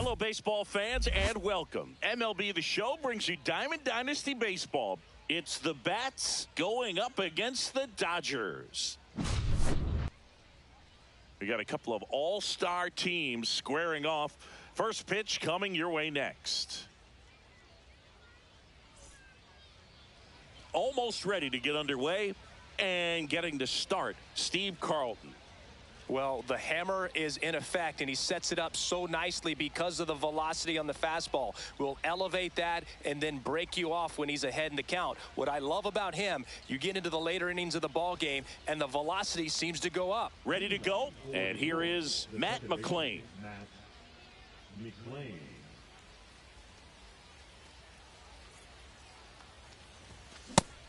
Hello, baseball fans, and welcome. MLB The Show brings you Diamond Dynasty Baseball. It's the Bats going up against the Dodgers. We got a couple of all-star teams squaring off. First pitch coming your way next. Almost ready to get underway and getting to start, Steve Carlton. Well, the hammer is in effect, and he sets it up so nicely because of the velocity on the fastball. Will elevate that and then break you off when he's ahead in the count. What I love about him, you get into the later innings of the ball game, and the velocity seems to go up. Ready to go, and here is Matt McClain.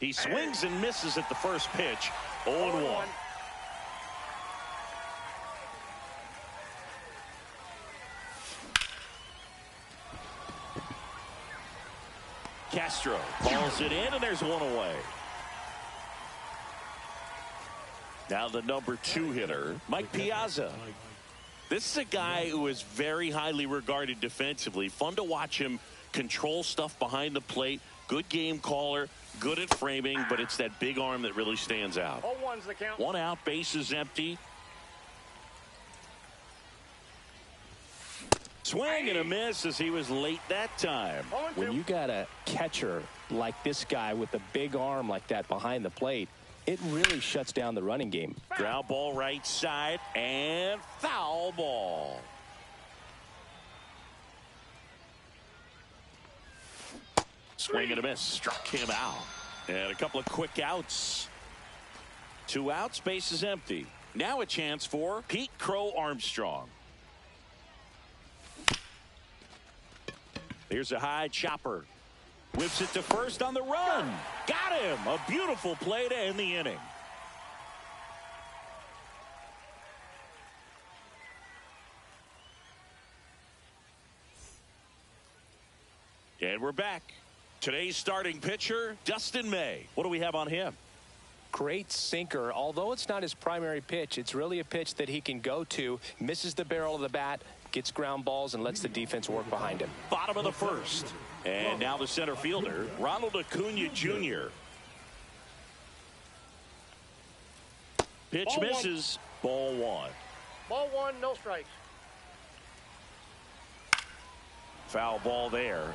He swings and misses at the first pitch. 0-1. Castro calls it in, and there's one away. Now the number 2 hitter, Mike Piazza. This is a guy who is very highly regarded defensively. Fun to watch him control stuff behind the plate. Good game caller, good at framing, but it's that big arm that really stands out. 0-1's the count. 1 out, bases empty. Swing and a miss as he was late that time. When you got a catcher like this guy with a big arm like that behind the plate, it really shuts down the running game. Ground ball right side and foul ball. Swing and a miss, struck him out. And a couple of quick outs. 2 outs, bases empty. Now a chance for Pete Crow Armstrong. Here's a high chopper. Whips it to first on the run. Got him. A beautiful play to end the inning. And we're back. Today's starting pitcher, Dustin May. What do we have on him? Great sinker. Although it's not his primary pitch, it's really a pitch that he can go to. Misses the barrel of the bat, gets ground balls, and lets the defense work behind him. Bottom of the first. And now the center fielder, Ronald Acuna Jr. Pitch Ball misses. Ball 1. Ball 1, no strikes. Foul ball there.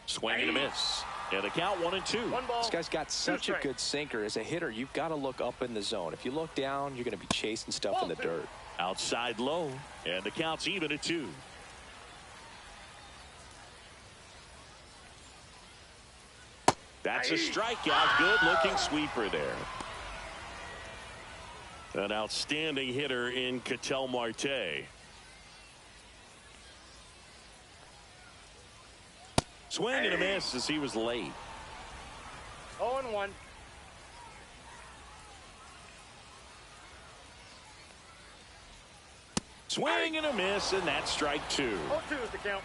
Swing and a miss. And the count 1-2. 1 ball. This guy's got such a good sinker. As a hitter, you've got to look up in the zone. If you look down, you're going to be chasing stuff in the dirt. Outside low. And the count's even at 2. That's a strikeout. Good looking sweeper there. An outstanding hitter in Ketel Marte. Swing and a miss as he was late. 0-1. Swing and a miss, and that's strike 2. 0-2 is the count.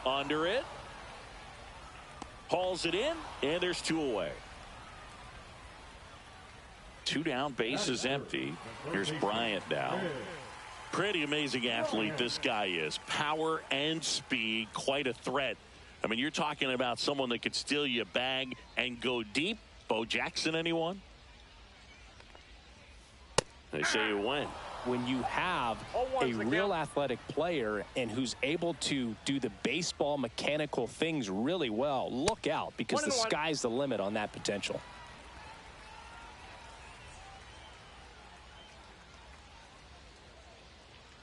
Under it. Hauls it in, and there's 2 away. 2 down, bases empty. Here's Bryant now. Pretty amazing athlete this guy is. Power and speed, quite a threat. I mean, you're talking about someone that could steal you a bag and go deep. Bo Jackson, anyone? They say you win. When you have a real athletic player and who's able to do the baseball mechanical things really well, look out, because the sky's the limit on that potential.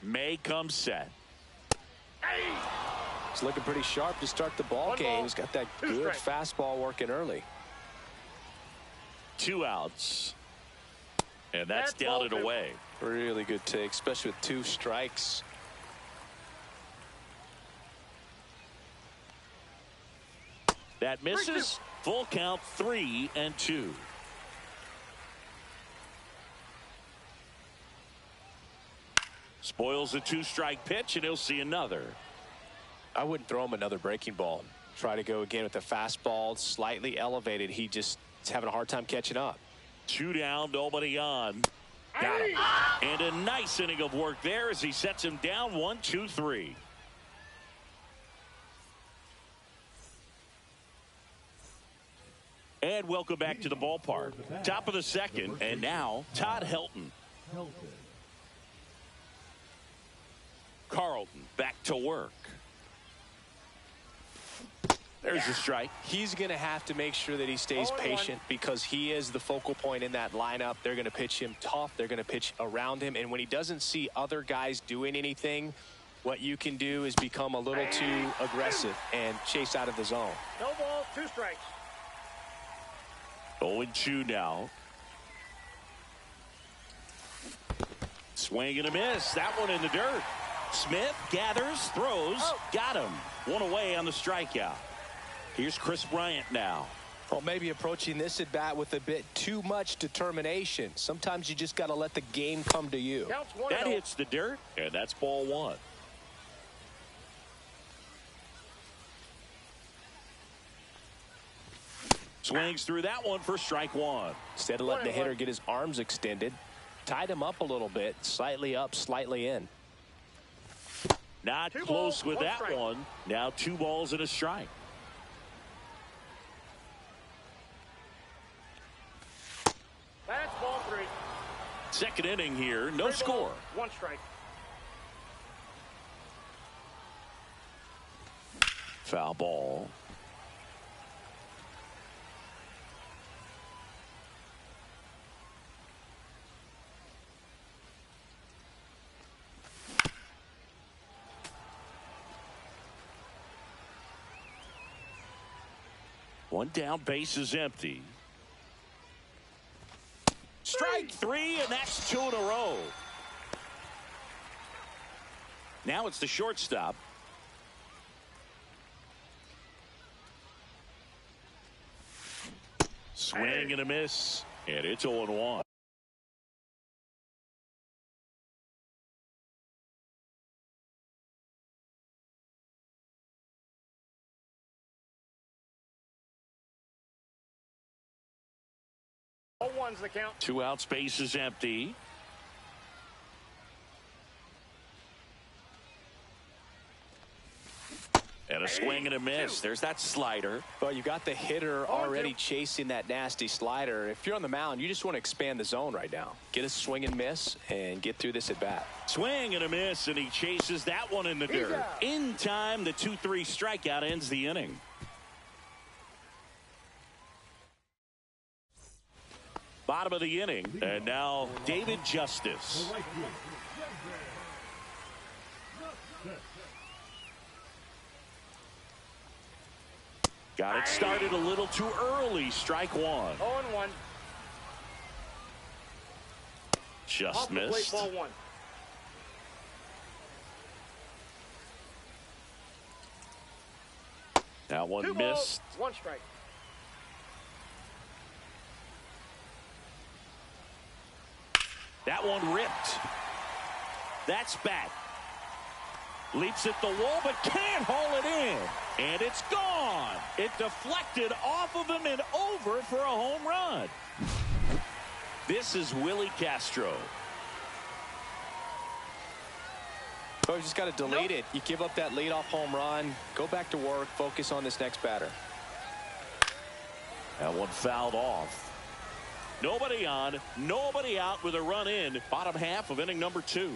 May comes set. He's looking pretty sharp to start the ball game. He's got that good fastball working early. 2 outs. And that's down and away. Really good take, especially with 2 strikes. That misses. Full count, 3-2. Spoils a 2-strike pitch, and he'll see another. I wouldn't throw him another breaking ball. Try to go again with the fastball slightly elevated. He just is having a hard time catching up. 2 down, nobody on. Got him. And a nice inning of work there as he sets him down 1, 2, 3. And welcome back to the ballpark. Top of the second, and now Todd Helton. Carlton back to work. There's the strike. He's going to have to make sure that he stays patient because he is the focal point in that lineup. They're going to pitch him tough. They're going to pitch around him. And when he doesn't see other guys doing anything, what you can do is become a little too aggressive and chase out of the zone. No ball, 2 strikes. 0-2 now. Swing and a miss. That one in the dirt. Smith gathers, throws, got him. 1 away on the strikeout. Here's Chris Bryant now. Well, maybe approaching this at bat with a bit too much determination. Sometimes you just got to let the game come to you. That hits the dirt, and that's ball 1. Swings through that one for strike 1. Instead of letting the hitter get his arms extended, tied him up a little bit, slightly up, slightly in. Not close with that one. Now 2 balls and a strike. That's ball 3. Second inning here, no score. 1 strike. Foul ball. One down, base is empty. Strike 3, and that's 2 in a row. Now it's the shortstop. Swing and a miss, and it's 0-1. One's the count. 2 outs, base is empty. And a swing and a miss. There's that slider. Well, you got the hitter already chasing that nasty slider. If you're on the mound, you just want to expand the zone right now. Get a swing and miss and get through this at bat. Swing and a miss, and he chases that one in the dirt. In time, the 2-3 strikeout ends the inning. Bottom of the inning, and now David Justice. Got it started a little too early. Strike 1. 0-1. Just missed. Ball 1. That one 2 missed. balls, 1 strike. That one ripped. That's back. Leaps at the wall, but can't haul it in. And it's gone. It deflected off of him and over for a home run. This is Willie Castro. So you just got to delete it. You give up that leadoff home run. Go back to work. Focus on this next batter. That one fouled off. Nobody on, nobody out with a run in. Bottom half of inning number 2.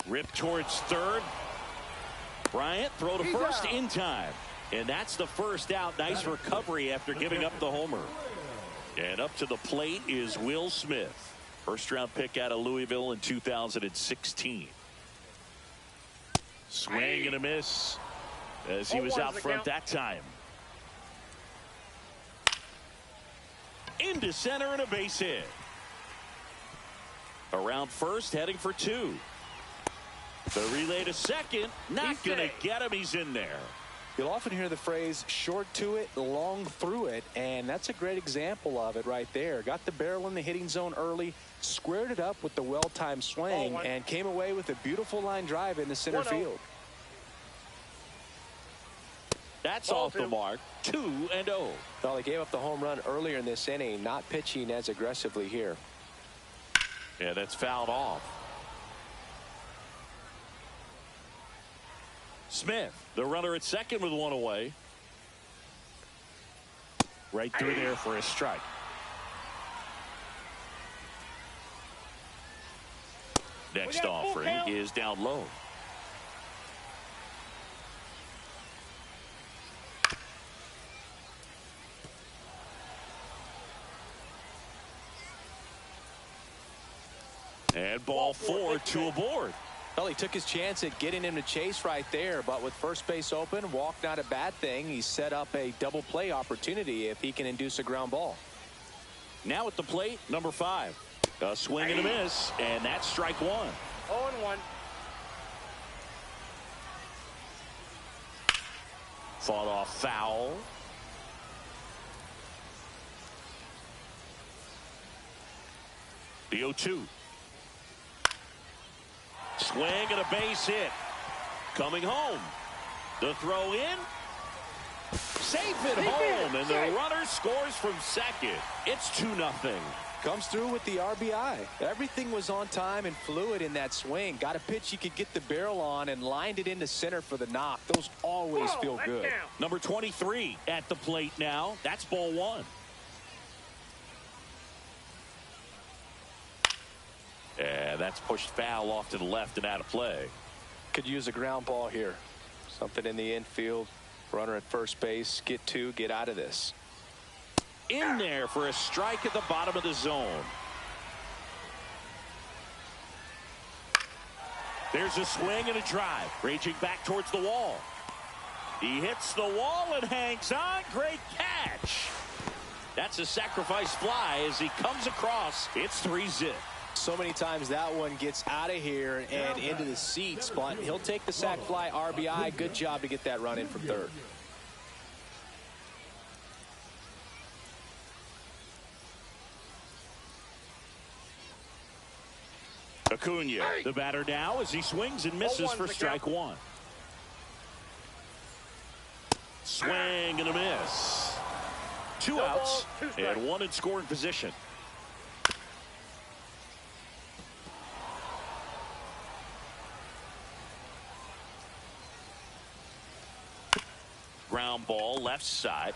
Rip towards third. Bryant throw to first in time. And that's the first out. Nice recovery after giving up the homer. And up to the plate is Will Smith. First round pick out of Louisville in 2016. Swing and a miss as he was out front that time. Into center and a base hit. Around first, heading for 2. The relay to second, not going to get him. He's in there. You'll often hear the phrase short to it, long through it, and that's a great example of it right there. Got the barrel in the hitting zone early, squared it up with the well-timed swing, and came away with a beautiful line drive in the center field. That's Ball off the two. mark. 2-0. Well, they gave up the home run earlier in this inning, not pitching as aggressively here. Yeah, that's fouled off. Smith, the runner at second with one away. Right through there for a strike. Next offering is down low. And ball 4, 2 aboard. Well, he took his chance at getting him to chase right there, but with first base open, walk not a bad thing. He set up a double play opportunity if he can induce a ground ball. Now at the plate, number 5. A swing and a miss, and that's strike 1. 0-1. Fought off foul. The 0-2. Swing and a base hit. Coming home. The throw in. Safe at home, and the runner scores from second. It's 2-0. Comes through with the RBI. Everything was on time and fluid in that swing. Got a pitch he could get the barrel on and lined it into center for the knock. Those always feel good. Number 23 at the plate now. That's ball 1. And that's pushed foul off to the left and out of play. Could use a ground ball here. Something in the infield. Runner at first base. Get 2. Get out of this. In there for a strike at the bottom of the zone. There's a swing and a drive. Raging back towards the wall. He hits the wall and hangs on. Great catch. That's a sacrifice fly as he comes across. It's 3-zip. So many times that one gets out of here and into the seats, but he'll take the sac fly RBI. Good job to get that run in from third. Acuna, the batter now as he swings and misses for strike 1. Swing and a miss. 2 outs and 1 in scoring position. Ground ball left side.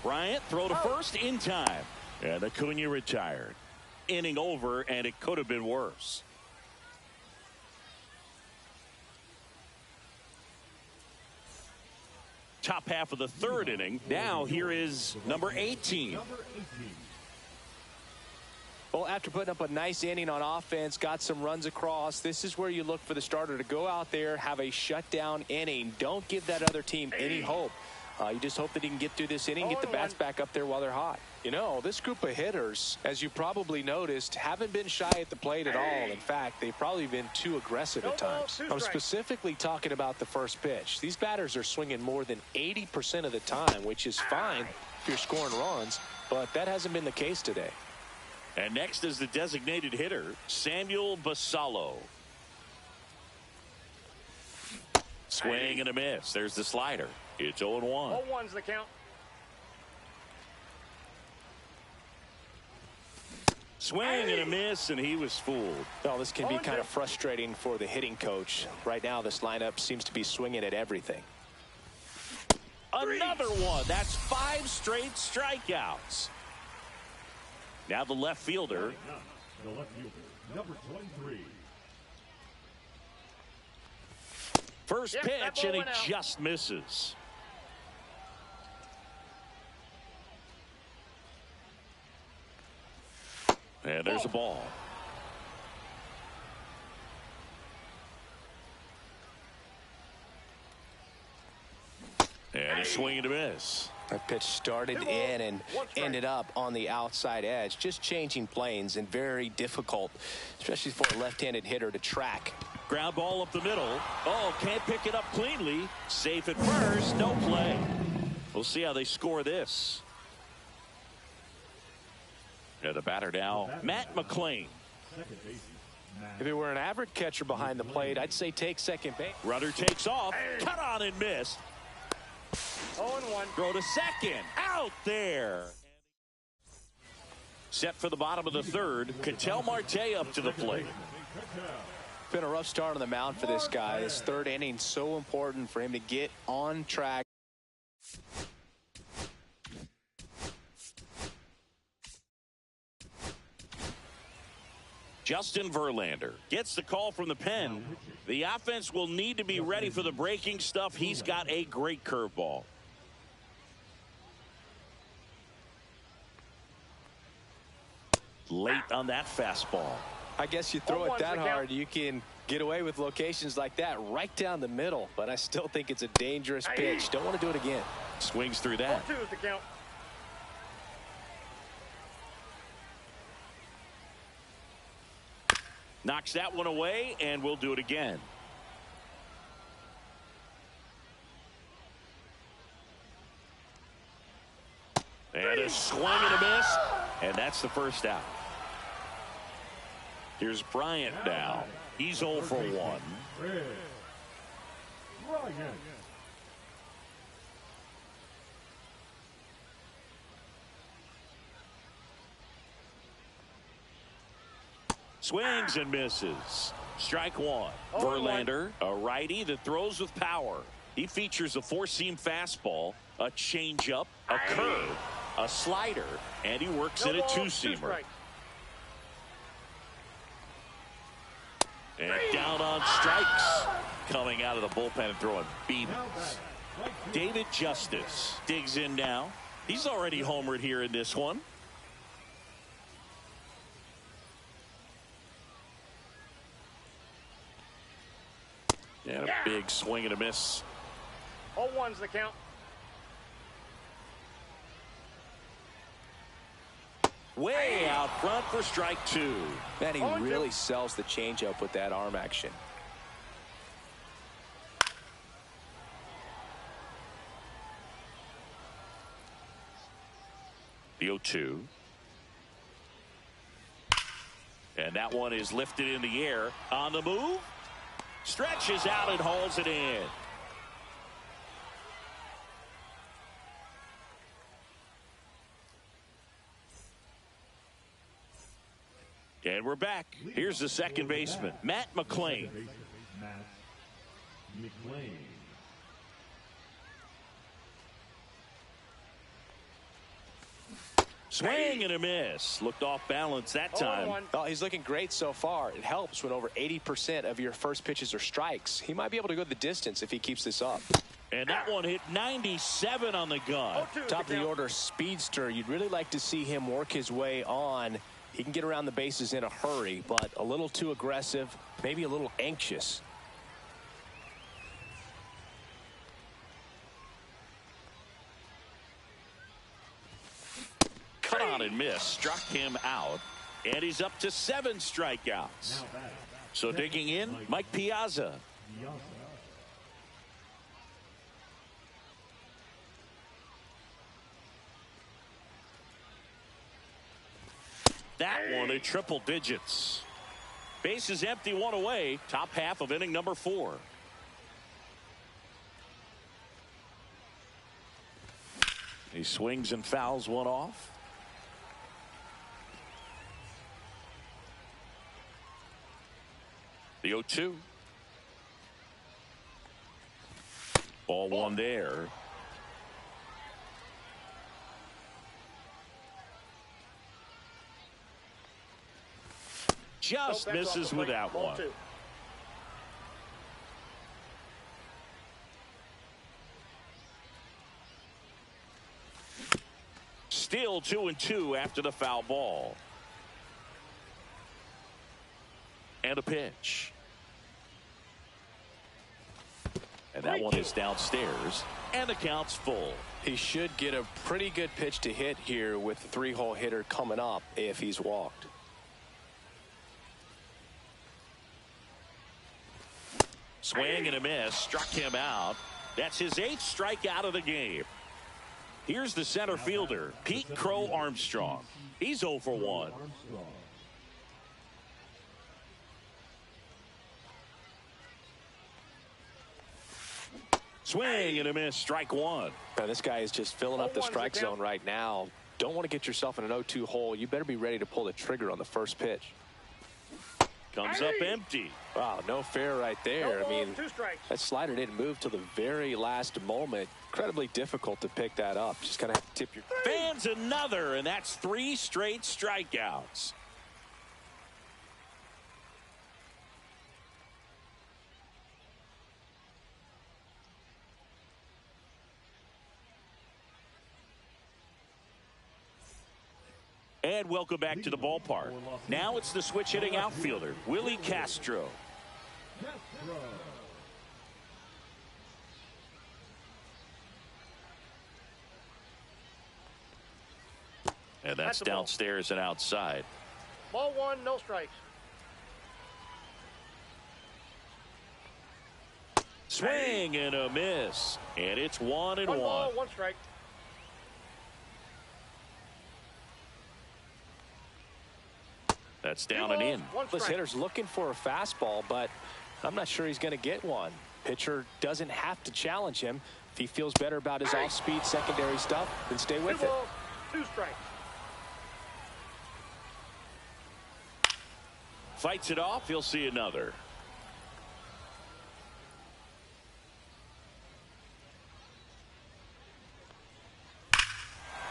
Bryant throw to first in time. And Acuna retired. Inning over, and it could have been worse. Top half of the third inning. Now here is number 18. Well, after putting up a nice inning on offense, got some runs across, this is where you look for the starter to go out there, have a shutdown inning. Don't give that other team any hope. You just hope that he can get through this inning, get the bats back up there while they're hot. You know, this group of hitters, as you probably noticed, haven't been shy at the plate at all. In fact, they've probably been too aggressive at times. I'm specifically talking about the first pitch. These batters are swinging more than 80% of the time, which is fine if you're scoring runs, but that hasn't been the case today. And next is the designated hitter, Samuel Basallo. Swing and a miss. There's the slider. It's 0-1. 0-1's the count. Swing and a miss, and he was fooled. Well, this can be kind of frustrating for the hitting coach. Right now, this lineup seems to be swinging at everything. Another one. That's 5 straight strikeouts. Now the left fielder. The left fielder, number 23. First pitch, and he just misses. And there's a ball. And a swing and a miss. That pitch started in and ended up on the outside edge. Just changing planes and very difficult, especially for a left-handed hitter to track. Ground ball up the middle. Oh, can't pick it up cleanly. Safe at first. No play. We'll see how they score this. Yeah, the batter now, Matt McClain. If it were an average catcher behind the plate, I'd say take second base. Runner takes off. Cut on and missed. 0-1. Throw to second. Out there. Set for the bottom of the third. Ketel Marte up to the plate. Been a rough start on the mound for this guy. This third inning so important for him to get on track. Justin Verlander gets the call from the pen. The offense will need to be ready for the breaking stuff. He's got a great curveball. Late on that fastball. I guess you throw it that hard, you can get away with locations like that right down the middle. But I still think it's a dangerous pitch. Don't want to do it again. Swings through that. 2 is the count. Knocks that one away, and we'll do it again. And a swing and a miss, and that's the first out. Here's Bryant now. He's 0 for 1. Swings and misses. Strike one. Verlander, a righty that throws with power. He features a four-seam fastball, a changeup, a curve, a slider, and he works in a two-seamer. And down on strikes. Coming out of the bullpen and throwing beans. David Justice digs in now. He's already homered here in this one. And a big swing and a miss. 0-1's the count. Way out front for strike two. Man, he really sells the changeup with that arm action. The 0-2. And that one is lifted in the air. On the move. Stretches out and hauls it in. And we're back. Here's the second baseman, Matt McClain. Swing and a miss. Looked off balance that time. Oh, he's looking great so far. It helps when over 80% of your first pitches are strikes. He might be able to go the distance if he keeps this up. And that one hit 97 on the gun. Top of the order speedster. You'd really like to see him work his way on. He can get around the bases in a hurry, but a little too aggressive, maybe a little anxious. Cut on and miss. Struck him out. And he's up to 7 strikeouts. So digging in, Mike Piazza. That one in triple digits. Base is empty, 1 away. Top half of inning number 4. He swings and fouls one off. The 0-2. Ball one there. Just misses with that one. Still 2-2 after the foul ball. And a pitch. And that one is downstairs. And the count's full. He should get a pretty good pitch to hit here with the 3-hole hitter coming up if he's walked. Swing and a miss. Struck him out. That's his 8th strikeout of the game. Here's the center fielder, Pete Crow Armstrong. He's 0 for 1. Swing and a miss, strike one. Now, this guy is just filling up the strike zone right now. Don't want to get yourself in an 0-2 hole. You better be ready to pull the trigger on the first pitch. Comes up empty. Wow, no fair right there. No, I mean, 2 strikes. that slider didn't move till the very last moment. Incredibly difficult to pick that up. Just kind of have to tip your... Fans another, and that's 3 straight strikeouts. And welcome back to the ballpark. Now it's the switch hitting outfielder, Willie Castro. And that's downstairs and outside. Ball 1, no strikes. Swing and a miss. And it's 1-1. 1 ball, 1 strike. That's down and in. This hitter's looking for a fastball, but I'm not sure he's going to get one. Pitcher doesn't have to challenge him. If he feels better about his off-speed secondary stuff, then stay with 2 it. balls, 2 strikes. Fights it off. He'll see another.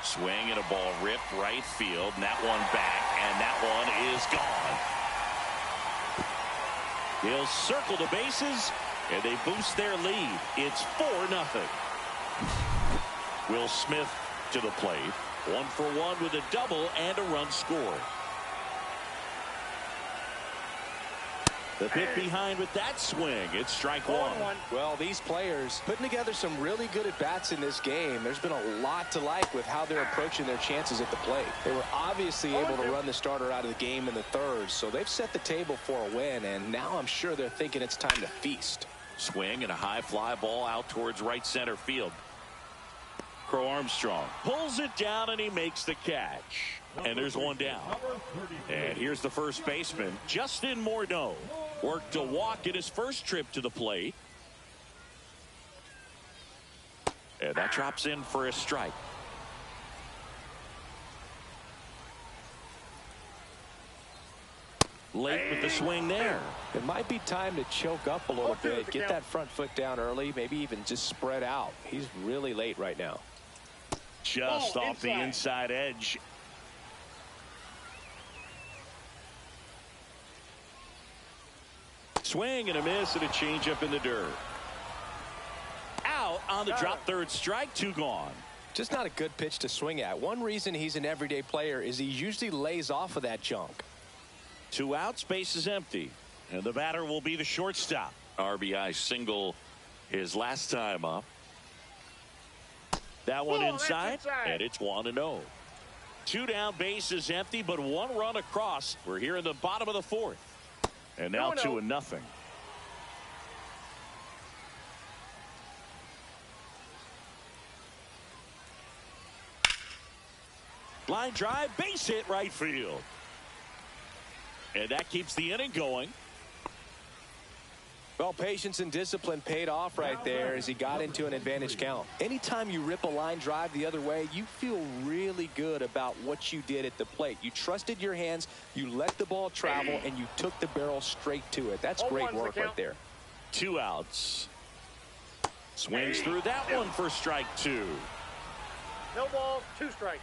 Swing and a ball ripped right field, and that one back, and that one is gone. They'll circle the bases, and they boost their lead. It's 4-0. Will Smith to the plate. 1 for 1 with a double and a run scored. The bit behind with that swing. It's strike 1. Well, these players putting together some really good at-bats in this game. There's been a lot to like with how they're approaching their chances at the plate. They were obviously able to run the starter out of the game in the third, so they've set the table for a win, and now I'm sure they're thinking it's time to feast. Swing and a high fly ball out towards right center field. Crow Armstrong pulls it down, and he makes the catch. And there's one down. And here's the first baseman, Justin Morneau. Worked a walk in his first trip to the plate. And that drops in for a strike. Late with the swing there. It might be time to choke up a little bit, get that front foot down early, maybe even just spread out. He's really late right now. Just off the inside edge. Swing and a miss and a changeup in the dirt. Out on the drop, third strike, 2 gone. Just not a good pitch to swing at. One reason he's an everyday player is he usually lays off of that junk. 2 outs, base is empty. And the batter will be the shortstop. RBI single his last time up. That one inside, and it's 1-0. 2 down, base is empty, but 1 run across. We're here in the bottom of the 4th. And now 2-0. Line drive, base hit right field. And that keeps the inning going. Well, patience and discipline paid off right there as he got into an advantage count. Anytime you rip a line drive the other way, you feel really good about what you did at the plate. You trusted your hands, you let the ball travel, and you took the barrel straight to it. That's great work right there. 2 outs. Swings through that one for strike 2. No balls, 2 strikes.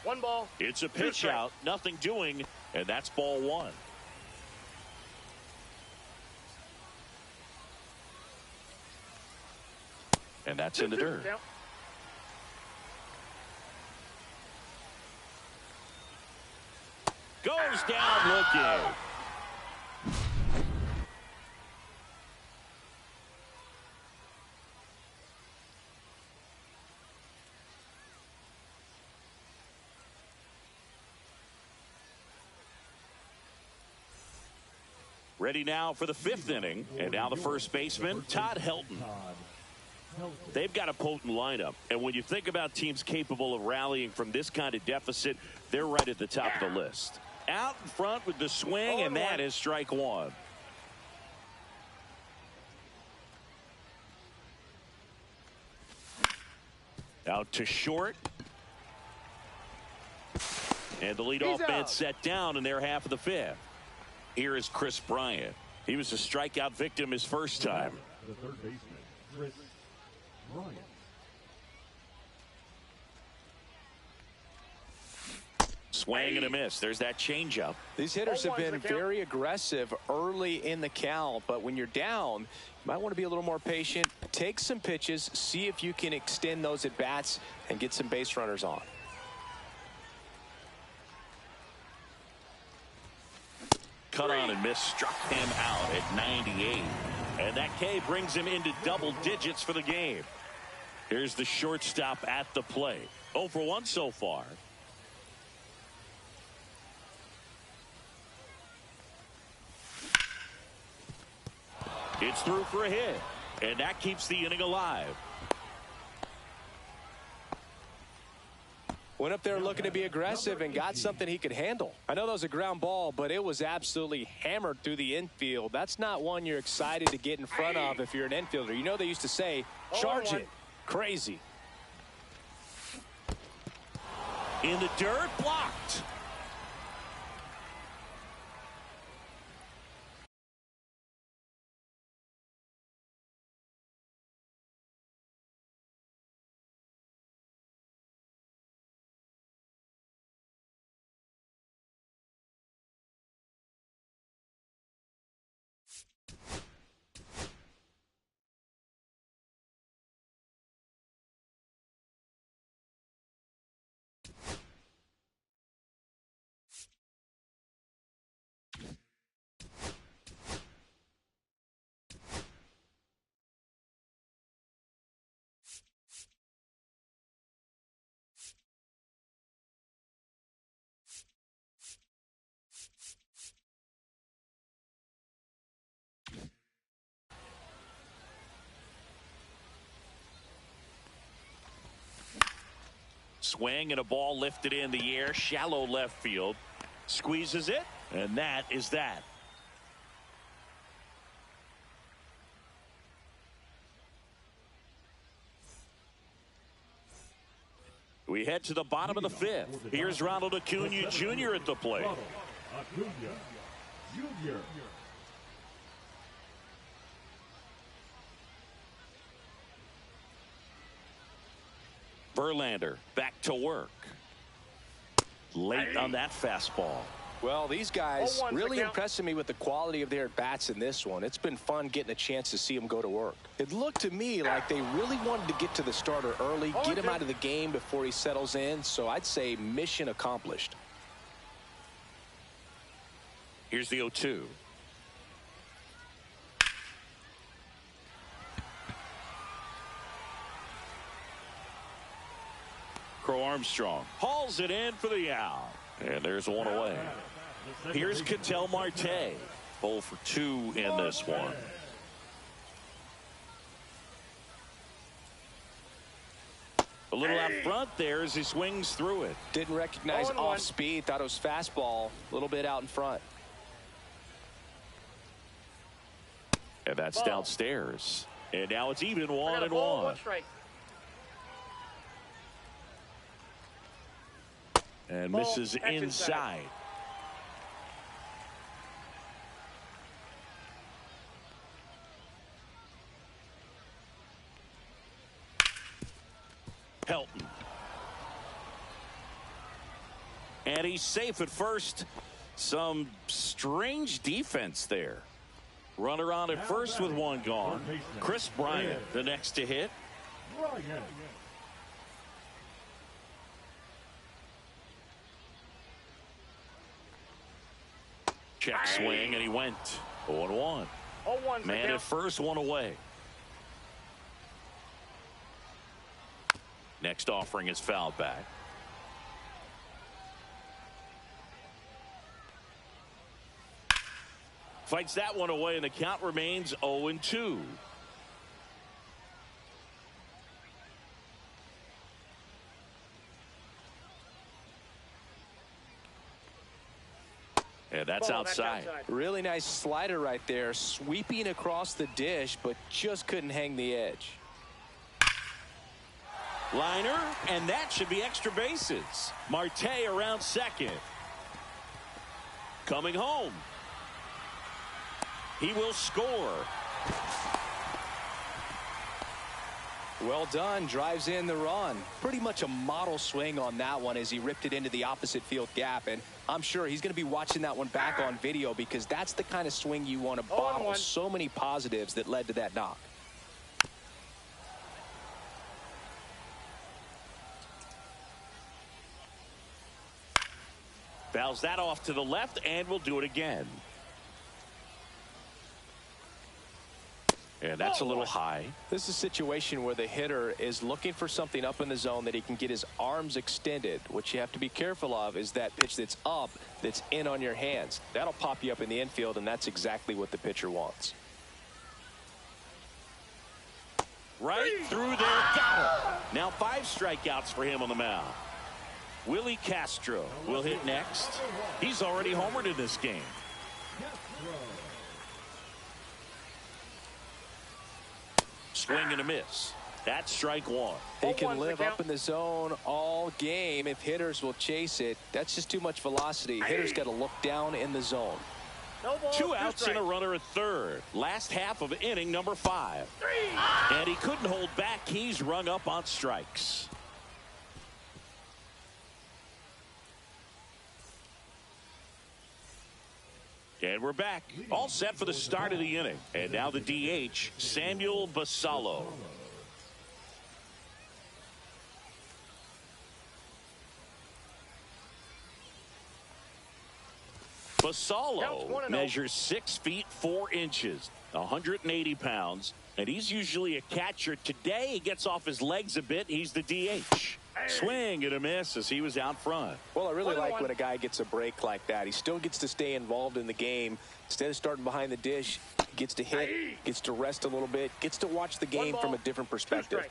1 ball. It's a pitch out, nothing doing, and that's ball 1. And that's in the dirt. Goes down looking. Ready now for the 5th inning. And now the first baseman, Todd Helton. They've got a potent lineup, and when you think about teams capable of rallying from this kind of deficit, they're right at the top of the list. Out in front with the swing, and that is strike 1. Out to short. And the leadoff man set down in their half of the fifth. Here is Chris Bryant. He was a strikeout victim his first time. The third baseman, Chris Bryant. Swing and a miss. There's that changeup. These hitters have been very aggressive early in the count, but when you're down, you might want to be a little more patient. Take some pitches, see if you can extend those at bats and get some base runners on. Cut on and miss, struck him out at 98. And that K brings him into double digits for the game. Here's the shortstop at the plate. 0 for 1 so far. It's through for a hit, and that keeps the inning alive. Went up there looking to be aggressive and got something he could handle. I know that was a ground ball, but it was absolutely hammered through the infield. That's not one you're excited to get in front of if you're an infielder. You know they used to say, charge it. Crazy. In the dirt, blocked. Swing and a ball lifted in the air, shallow left field. Squeezes it, and that is that. We head to the bottom of the fifth. Here's Ronald Acuna Jr. at the plate. Acuna Jr. Verlander back to work. Late on that fastball. Well, these guys really impressing me with the quality of their bats in this one. It's been fun getting a chance to see them go to work. It looked to me like they really wanted to get to the starter early, get him out of the game before he settles in. So I'd say mission accomplished. Here's the 0-2. Crow Armstrong hauls it in for the out. And there's one away. Here's Ketel Marte. 0 for 2 in this one. A little out front there as he swings through it. Didn't recognize off speed. Thought it was fastball. A little bit out in front. And that's downstairs. And now it's even 1-1. And misses inside. Helton. And he's safe at first. Some strange defense there. Runner on at first with one gone. Chris Bryant, the next to hit. Check swing, and he went 0-1. Man at first, one away. Next offering is fouled back. Fights that one away, and the count remains 0-2. And that's outside. Really nice slider right there, sweeping across the dish, but just couldn't hang the edge. Liner, and that should be extra bases. Marte around second. Coming home. He will score. Well done. Drives in the run. Pretty much a model swing on that one as he ripped it into the opposite field gap. And I'm sure he's going to be watching that one back on video because that's the kind of swing you want to bottle. So many positives that led to that knock. Fouls that off to the left, and we'll do it again. And that's a little high. This is a situation where the hitter is looking for something up in the zone that he can get his arms extended. What you have to be careful of is that pitch that's up, that's in on your hands. That'll pop you up in the infield, and that's exactly what the pitcher wants. Right through there. Got him. Now 5 strikeouts for him on the mound. Willie Castro will hit next. He's already homered in this game. Swing and a miss. That's strike 1. He can live up in the zone all game if hitters will chase it. That's just too much velocity. Hitters got to look down in the zone. 2 outs and a runner at third. Last half of inning number 5. And he couldn't hold back. He's rung up on strikes. And we're back. All set for the start of the inning. And now the DH, Samuel Basallo. Basallo measures 6 feet 4 inches, 180 pounds, and he's usually a catcher. Today he gets off his legs a bit. He's the DH. Swing and a miss as he was out front. Well, I really like when a guy gets a break like that. He still gets to stay involved in the game. Instead of starting behind the dish, he gets to hit, gets to rest a little bit, gets to watch the game from a different perspective.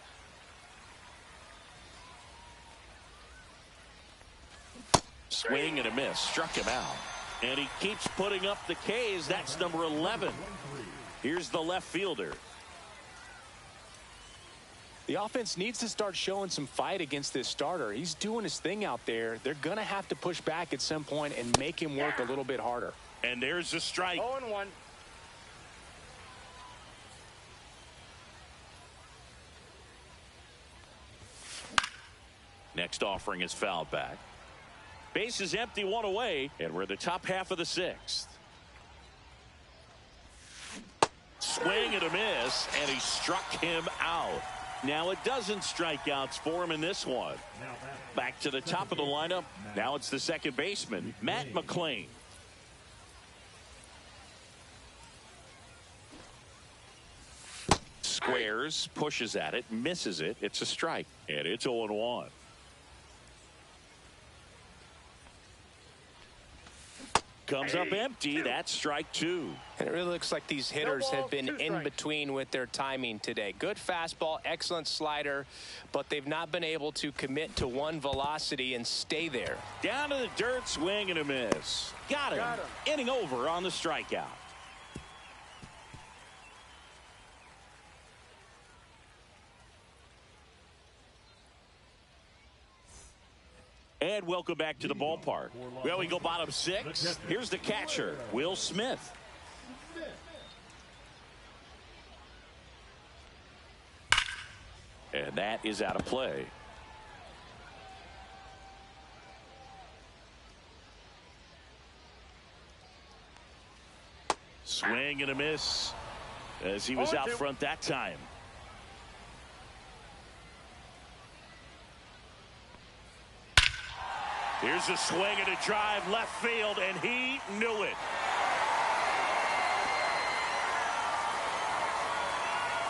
Swing and a miss. Struck him out. And he keeps putting up the Ks. That's number 11. Here's the left fielder. The offense needs to start showing some fight against this starter. He's doing his thing out there. They're going to have to push back at some point and make him work a little bit harder. And there's a strike. 0-1. Next offering is fouled back. Base is empty, 1 away, and we're in the top half of the 6th. Swing and a miss, and he struck him out. Now a dozen strikeouts for him in this one. Back to the top of the lineup. Now it's the second baseman, Matt McClain. Squares, pushes at it, misses it. It's a strike, and it's 0-1. Comes up empty. That's strike 2. And it really looks like these hitters have been in between with their timing today. Good fastball, excellent slider, but they've not been able to commit to one velocity and stay there. Down to the dirt, swing and a miss. Got him. Inning over on the strikeout. And welcome back to the ballpark. Well, we go bottom 6. Here's the catcher, Will Smith. And that is out of play. Swing and a miss as he was out front that time. Here's a swing and a drive left field, and he knew it.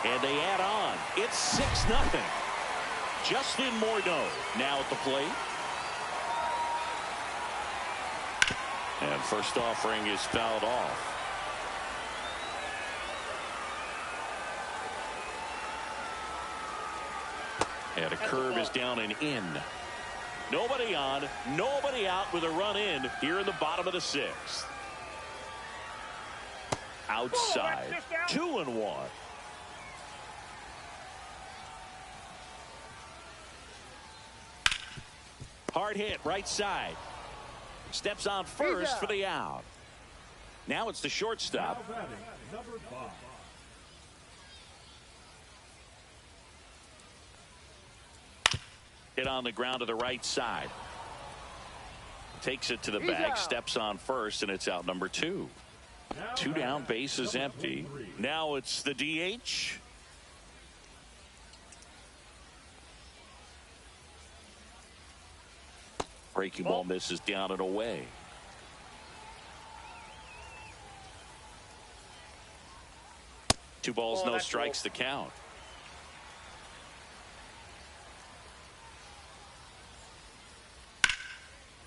And they add on. It's 6-0. Justin Morneau now at the plate. And first offering is fouled off. And a curve is down and in. Nobody on, nobody out with a run in here in the bottom of the 6th. Outside, 2-1. Hard hit, right side. Steps on first for the out. Now it's the shortstop. Now batting, number 5. Hit on the ground to the right side. Takes it to the bag, steps on first, and it's out number 2. 2 down, base is empty. Now it's the DH. Breaking ball misses down and away. Two balls, no strikes, the count.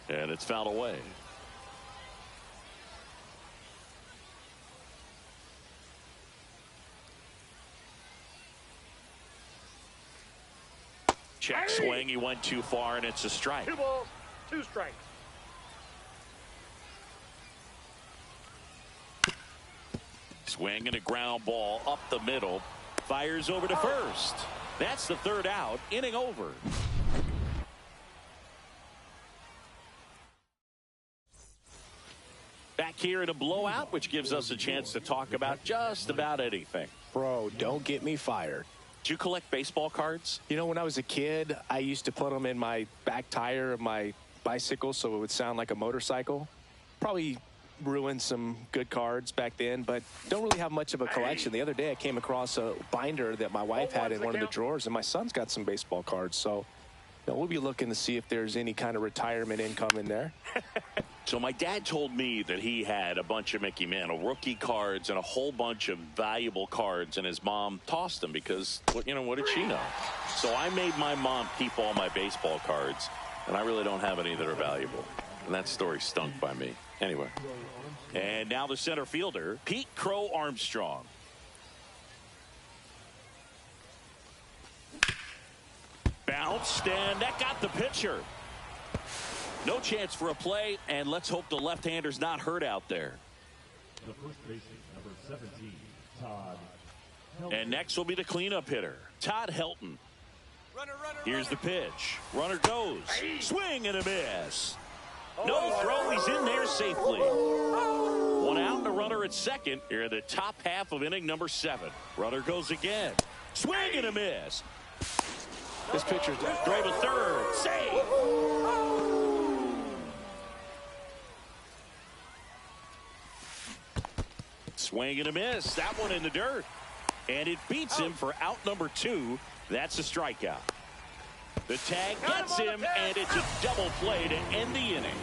And it's fouled away. Check swing. He went too far, and it's a strike. 2 balls, 2 strikes. Swing and a ground ball up the middle. Fires over to first. That's the 3rd out. Inning over. Back here in a blowout, which gives us a chance to talk about just about anything. Bro, don't get me fired. Do you collect baseball cards? You know, when I was a kid, I used to put them in my back tire of my bicycle so it would sound like a motorcycle. Probably ruined some good cards back then, but don't really have much of a collection. The other day I came across a binder that my wife had in one of the drawers, and my son's got some baseball cards. So we'll be looking to see if there's any kind of retirement income in there. So my dad told me that he had a bunch of Mickey Mantle rookie cards and a whole bunch of valuable cards, and his mom tossed them because, what did she know? So I made my mom keep all my baseball cards, and I really don't have any that are valuable. And that story stunk by me. Anyway. And now the center fielder, Pete Crow Armstrong. Bounced, and that got the pitcher. No chance for a play, and let's hope the left-hander's not hurt out there. The first baseman, number 17, Todd. And next will be the cleanup hitter, Todd Helton. Here's the pitch. Runner goes. Swing and a miss. No throw. He's in there safely. 1 out and a runner at second. Here in the top half of inning number 7. Runner goes again. Swing and a miss. This pitcher's done. Throw to third. Save. Swing and a miss. That one in the dirt. And it beats him for out number 2. That's a strikeout. The tag gets him, and it's a double play to end the inning.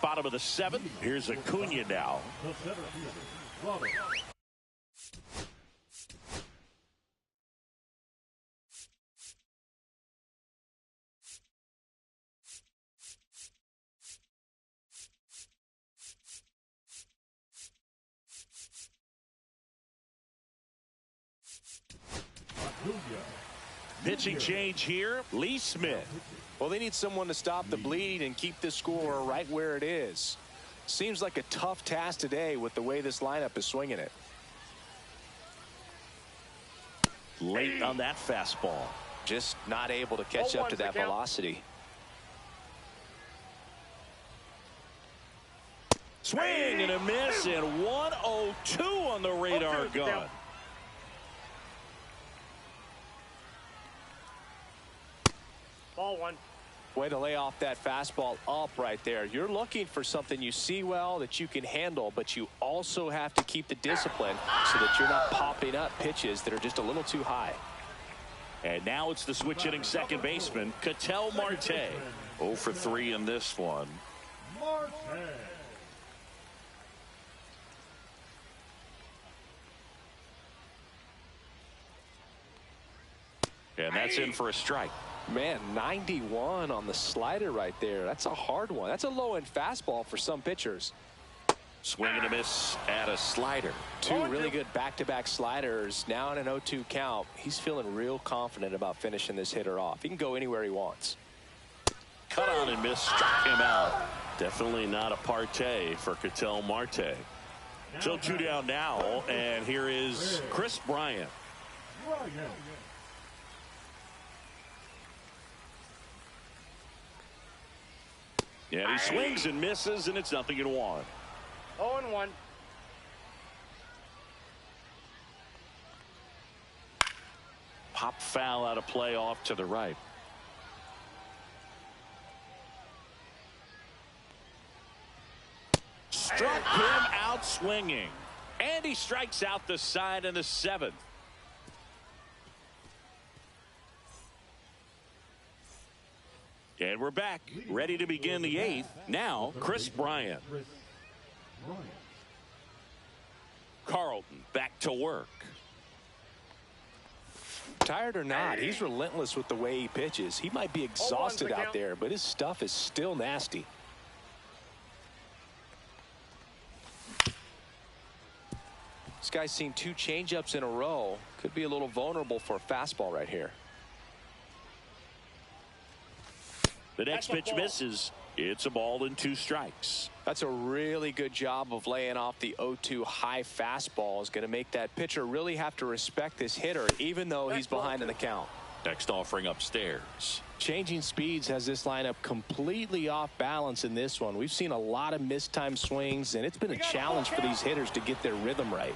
Bottom of the 7th. Here's Acuna now. The center fielder, Robert. Pitching change here, Lee Smith. Well, they need someone to stop the bleed and keep this score right where it is. Seems like a tough task today with the way this lineup is swinging it. Late on that fastball. Just not able to catch up to that velocity. Swing and a miss, and 102 on the radar gun. Ball 1. Way to lay off that fastball up right there. You're looking for something you see well that you can handle, but you also have to keep the discipline so that you're not popping up pitches that are just a little too high. And now it's the switch hitting second baseman, Ketel Marte. 0 for 3 in this one. Marte. And that's in for a strike. Man, 91 on the slider right there. That's a hard one. That's a low-end fastball for some pitchers. Swing and a miss at a slider. 2 really good back-to-back sliders. Now in an 0-2 count. He's feeling real confident about finishing this hitter off. He can go anywhere he wants. Cut on and miss, struck him out. Definitely not a partay for Ketel Marte. So 2 down now, and here is Chris Bryant. And he swings and misses, and it's 0-1. 0-1. Pop foul out of play off to the right. Struck him out swinging. And he strikes out the side in the 7th. And we're back, ready to begin the 8th. Now, Chris Bryant. Carlton back to work. Tired or not, he's relentless with the way he pitches. He might be exhausted out there, but his stuff is still nasty. This guy's seen 2 changeups in a row. Could be a little vulnerable for a fastball right here. The next pitch misses. It's a ball and 2 strikes. That's a really good job of laying off the 0-2 high fastball. Is going to make that pitcher really have to respect this hitter, even though he's behind in the count. Next offering upstairs. Changing speeds has this lineup completely off balance in this one. We've seen a lot of mistimed swings, and it's been a challenge for these hitters to get their rhythm right.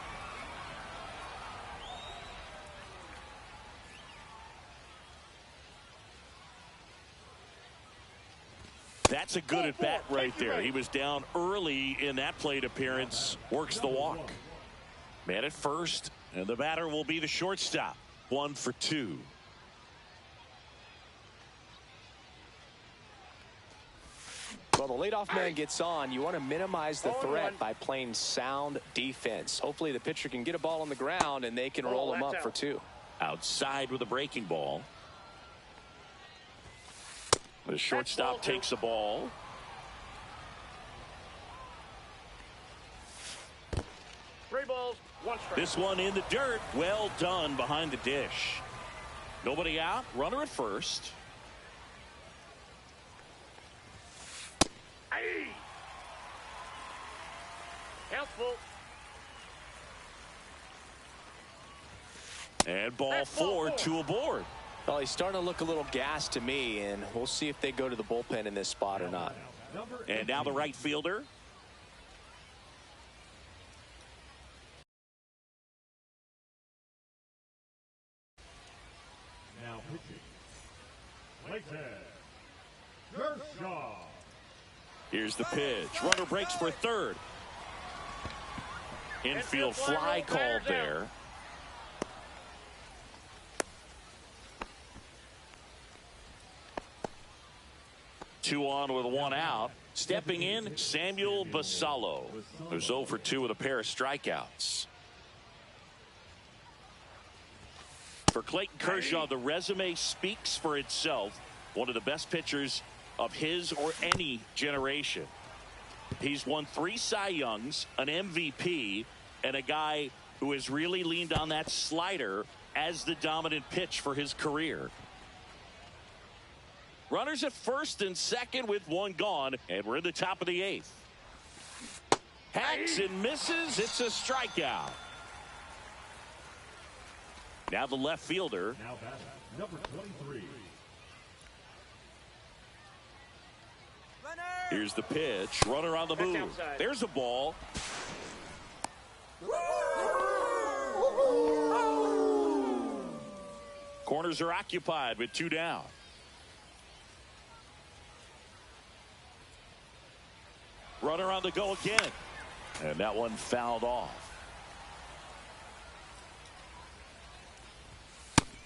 That's a good at bat right there. He was down early in that plate appearance. Works the walk. Man at first, and the batter will be the shortstop. 1 for 2. Well, the leadoff man gets on. You want to minimize the threat by playing sound defense. Hopefully the pitcher can get a ball on the ground and they can roll him up for 2. Outside with a breaking ball. The shortstop takes the ball. Three balls, 1 strike. This one in the dirt. Well done behind the dish. Nobody out. Runner at first. Aye. Count's full. And ball 4, 2 aboard. Well, he's starting to look a little gassed to me, and we'll see if they go to the bullpen in this spot or not. And now the right fielder. Now pitching. Kershaw. Here's the pitch. Runner breaks for third. Infield fly called there. Two on with 1 out. Stepping in, Samuel Basallo, who's 0 for 2 with a pair of strikeouts. For Clayton Kershaw, the resume speaks for itself. One of the best pitchers of his or any generation. He's won 3 Cy Youngs, an MVP, and a guy who has really leaned on that slider as the dominant pitch for his career. Runners at first and second with 1 gone, and we're in the top of the 8th. Hacks and misses. It's a strikeout. Now the left fielder. Now batting, number 23. Here's the pitch. Runner on the move. There's a ball. Corners are occupied with 2 down. Runner on the go again. And that one fouled off.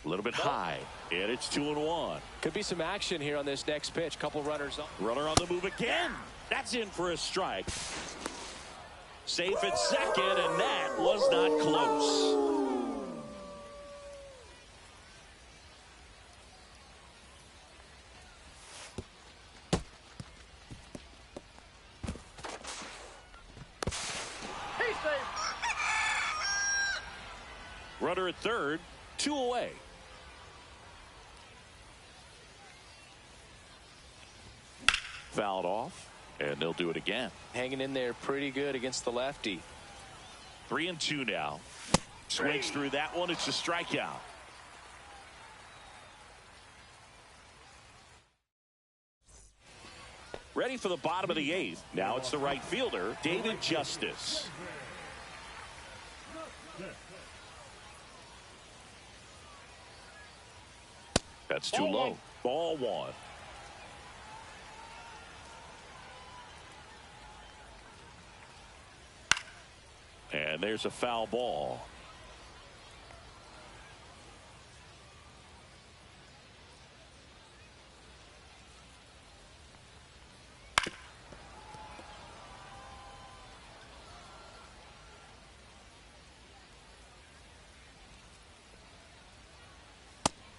A little bit high. And it's 2-1. Could be some action here on this next pitch. Couple runners up. Runner on the move again. That's in for a strike. Safe at second, and that was not close. Runner at third, 2 away. Fouled off, and they'll do it again. Hanging in there pretty good against the lefty. 3-2 now. Swings through that one. It's a strikeout. Ready for the bottom of the 8th. Now it's the right fielder, David Justice. That's too low. Ball 1. And there's a foul ball.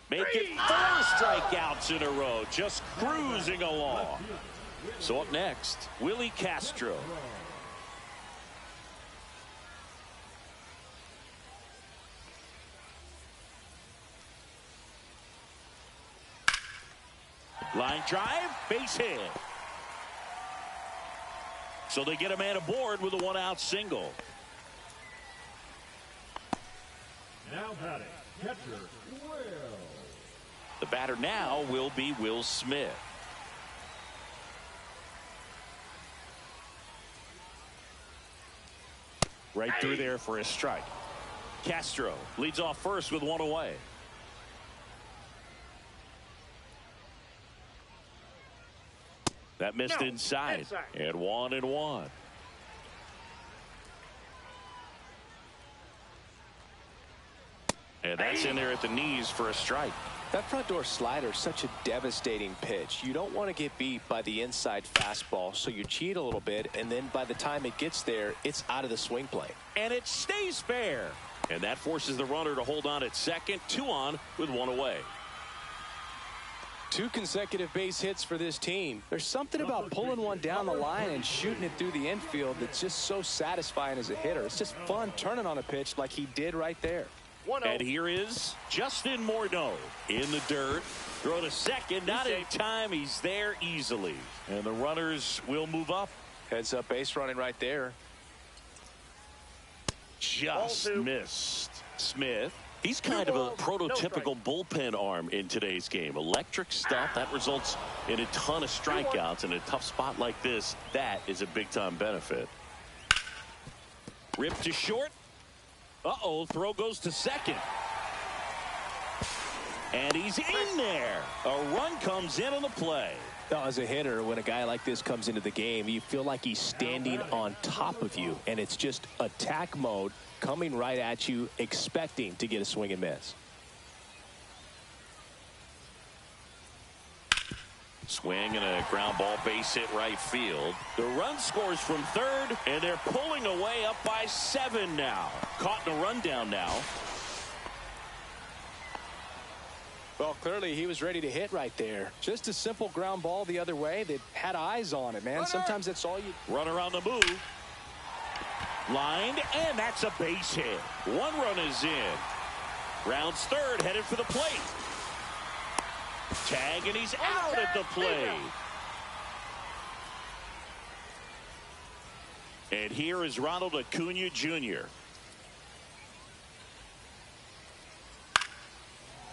Make it 4 strikeouts in a row, just cruising along. So up next, Willie Castro. Line drive, base hit. So they get a man aboard with a 1-out single. Now batting, catcher, Will. The batter now will be Will Smith. Right through there for a strike. Castro leads off first with 1 away. That missed inside. And 1-1. And that's in there at the knees for a strike. That front door slider is such a devastating pitch. You don't want to get beat by the inside fastball, so you cheat a little bit, and then by the time it gets there, it's out of the swing plane. And it stays fair. And that forces the runner to hold on at second. 2 on with 1 away. 2 consecutive base hits for this team. There's something about pulling one down the line and shooting it through the infield that's just so satisfying as a hitter. It's just fun turning on a pitch like he did right there. And here is Justin Morneau in the dirt. Throw to second, not in time. He's there easily. And the runners will move up. Heads up base running right there. Just missed. Smith. He's kind of a prototypical bullpen arm in today's game. Electric stuff that results in a ton of strikeouts. In a tough spot like this, that is a big time benefit. Ripped to short. Uh-oh, throw goes to second. And he's in there. A run comes in on the play. Now, as a hitter, when a guy like this comes into the game, you feel like he's standing on top of you, and it's just attack mode coming right at you, expecting to get a swing and miss. Swing and a ground ball, base hit right field. The run scores from third, and they're pulling away up by 7 now. Caught in a rundown now. Well, clearly he was ready to hit right there. Just a simple ground ball the other way. They had eyes on it, man. Sometimes that's all you... Runner on the move. Lined, and that's a base hit. 1 run is in. Rounds third, headed for the plate. Tag, and he's out at the plate. And here is Ronald Acuna Jr.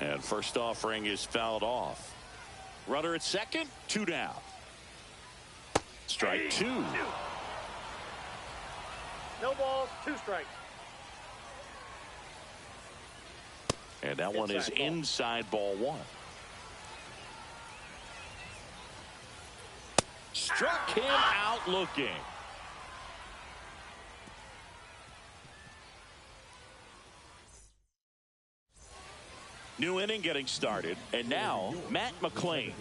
And first offering is fouled off. Runner at second, 2 down. Strike 2. No balls, 2 strikes. And that one is inside ball 1. Struck him out looking. New inning getting started. And now, Matt McClain.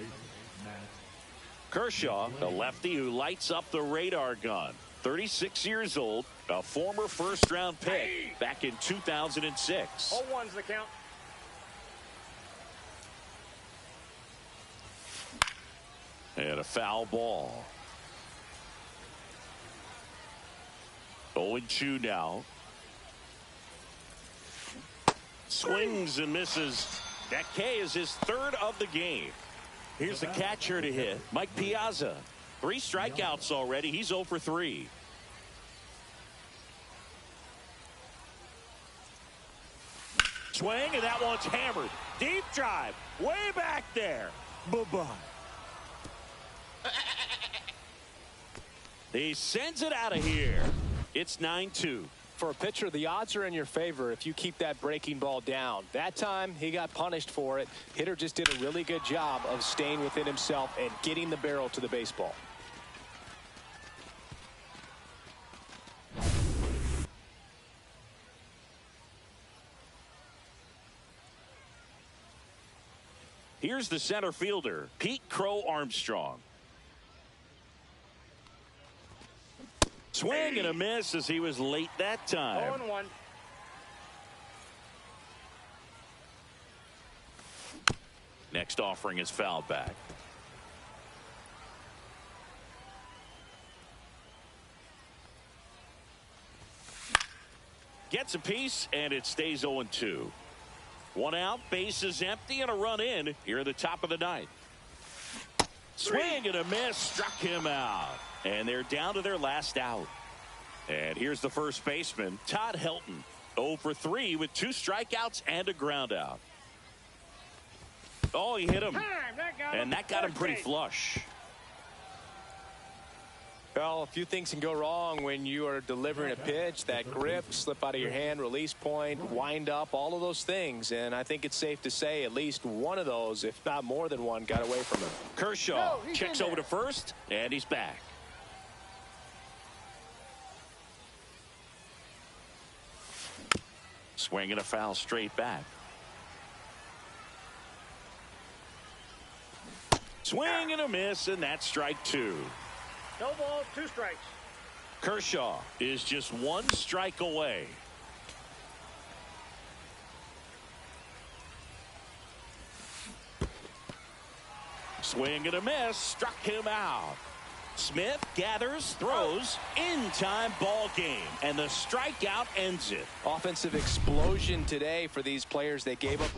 Kershaw, the lefty who lights up the radar gun. 36 years old, a former first-round pick back in 2006. 0-1's the count. And a foul ball. 0-2 now. Swings and misses. That K is his 3rd of the game. Here's the catcher to hit, Mike Piazza. 3 strikeouts already. He's 0 for 3. Swing, and that one's hammered. Deep drive, way back there. Bye-bye. He sends it out of here. It's 9-2. For a pitcher, the odds are in your favor if you keep that breaking ball down. That time, he got punished for it. Hitter just did a really good job of staying within himself and getting the barrel to the baseball. Here's the center fielder, Pete Crow Armstrong. Swing and a miss as he was late that time. 0-1. Next offering is fouled back. Gets a piece, and it stays 0-2. One out, bases empty, and a run in here at the top of the ninth. Swing and a miss, struck him out. And they're down to their last out. And here's the first baseman, Todd Helton. 0 for 3 with 2 strikeouts and a ground out. Oh, he hit him. And that got him pretty flush. Well, a few things can go wrong when you are delivering a pitch. That grip, slip out of your hand, release point, wind up, all of those things. And I think it's safe to say at least one of those, if not more than one, got away from him. Kershaw checks over to first, and he's back. Swing and a foul straight back. Swing and a miss, and that's strike 2. No balls, 2 strikes. Kershaw is just 1 strike away. Swing and a miss, struck him out. Smith gathers, throws, in time, ball game, and the strikeout ends it. Offensive explosion today for these players. They gave up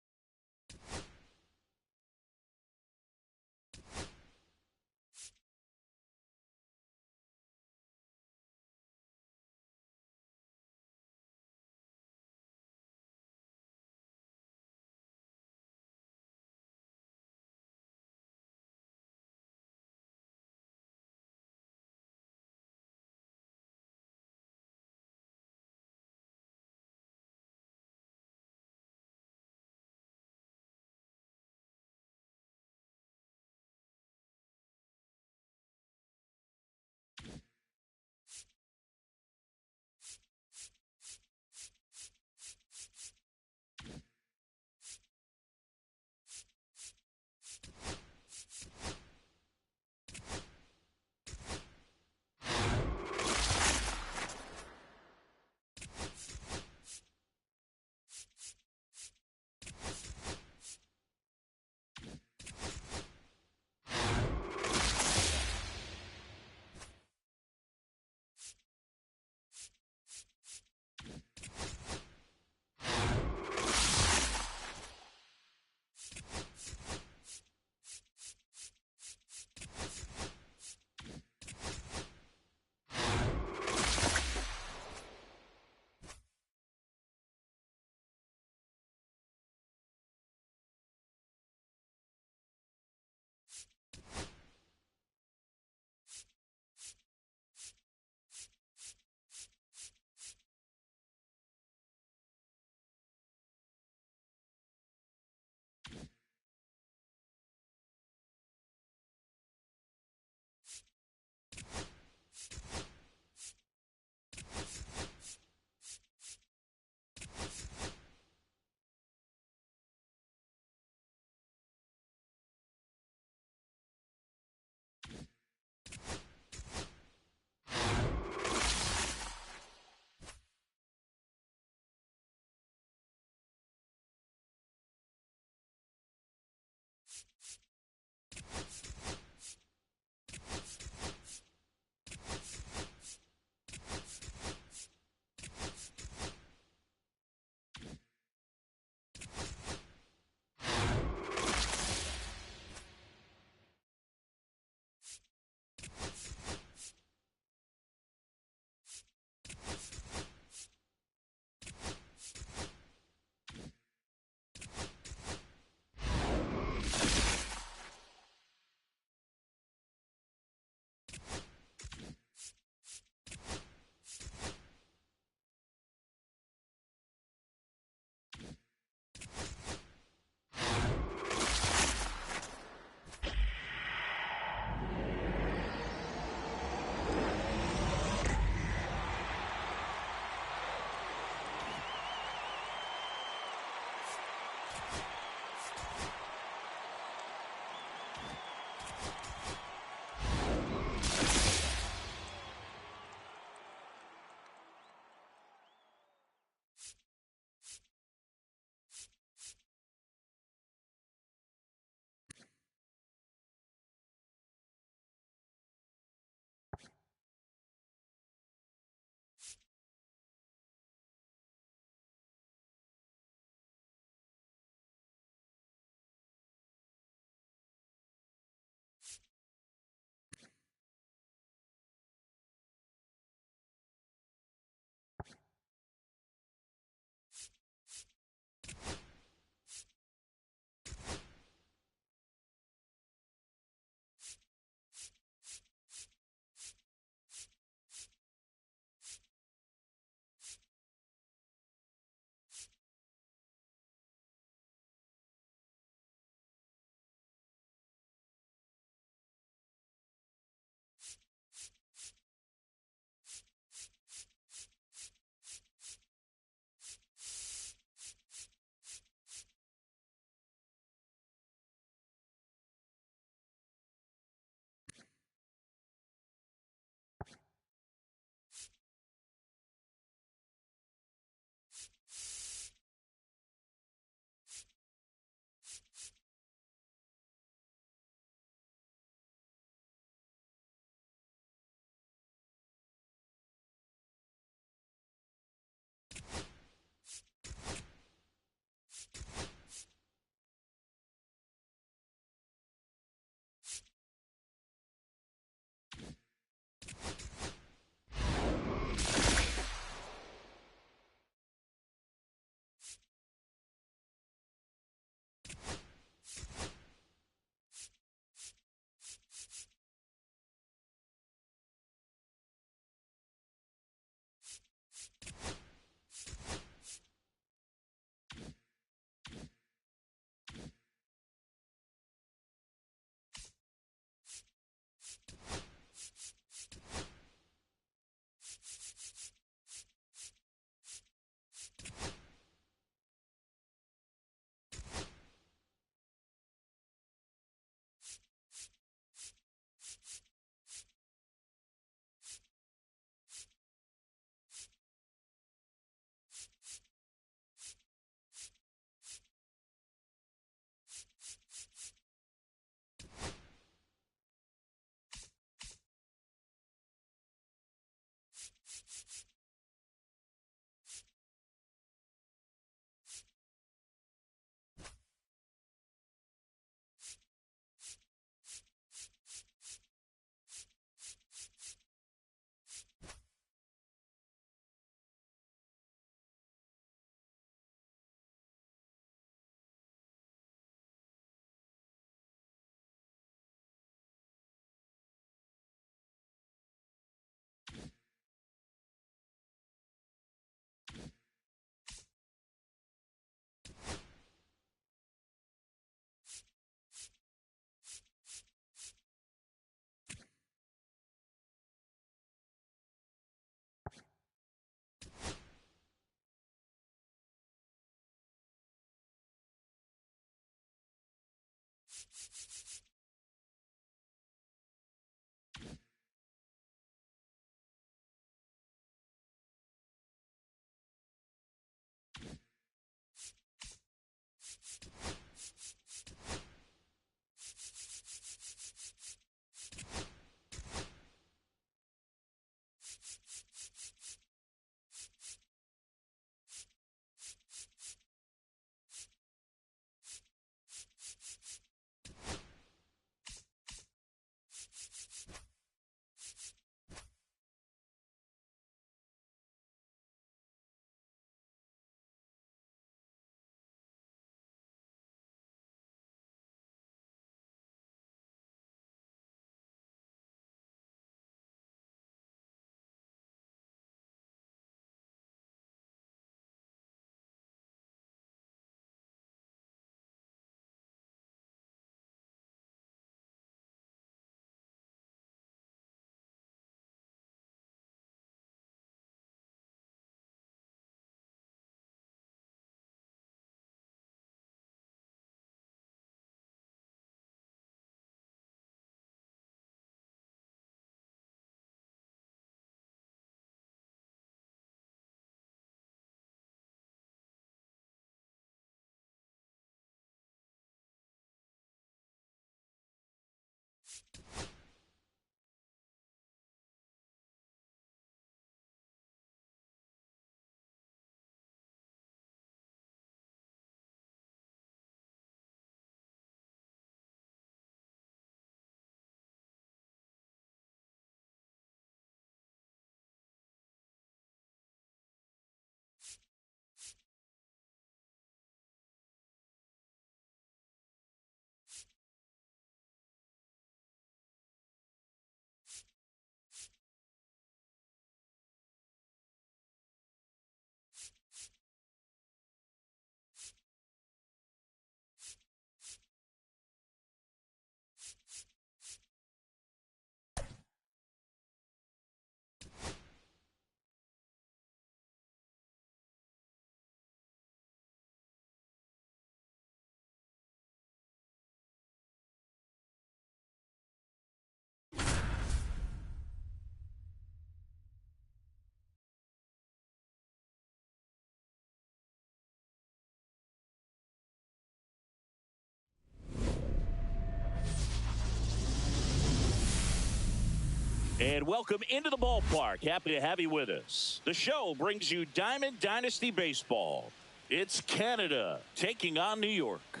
And welcome into the ballpark. Happy to have you with us. The show brings you Diamond Dynasty Baseball. It's Canada taking on New York.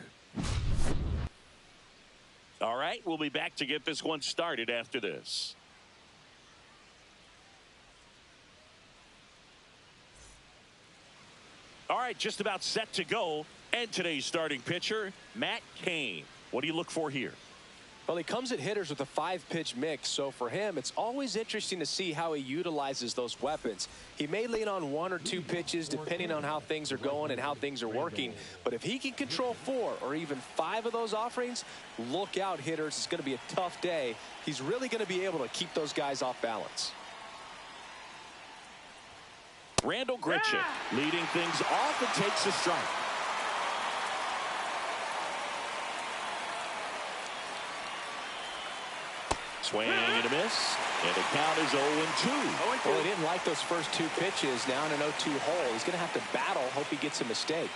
All right, we'll be back to get this one started after this. All right, just about set to go. And today's starting pitcher, Matt Cain. What do you look for here? Well, he comes at hitters with a 5-pitch mix, so for him, it's always interesting to see how he utilizes those weapons. He may lean on 1 or 2 pitches depending on how things are going and how things are working, but if he can control 4 or even 5 of those offerings, look out, hitters. It's going to be a tough day. He's really going to be able to keep those guys off balance. Randall Grichuk leading things off and takes a strike. Swing and a miss, and the count is 0-2. Well, he didn't like those first 2 pitches. Now in an 0-2 hole, he's going to have to battle. Hope he gets a mistake.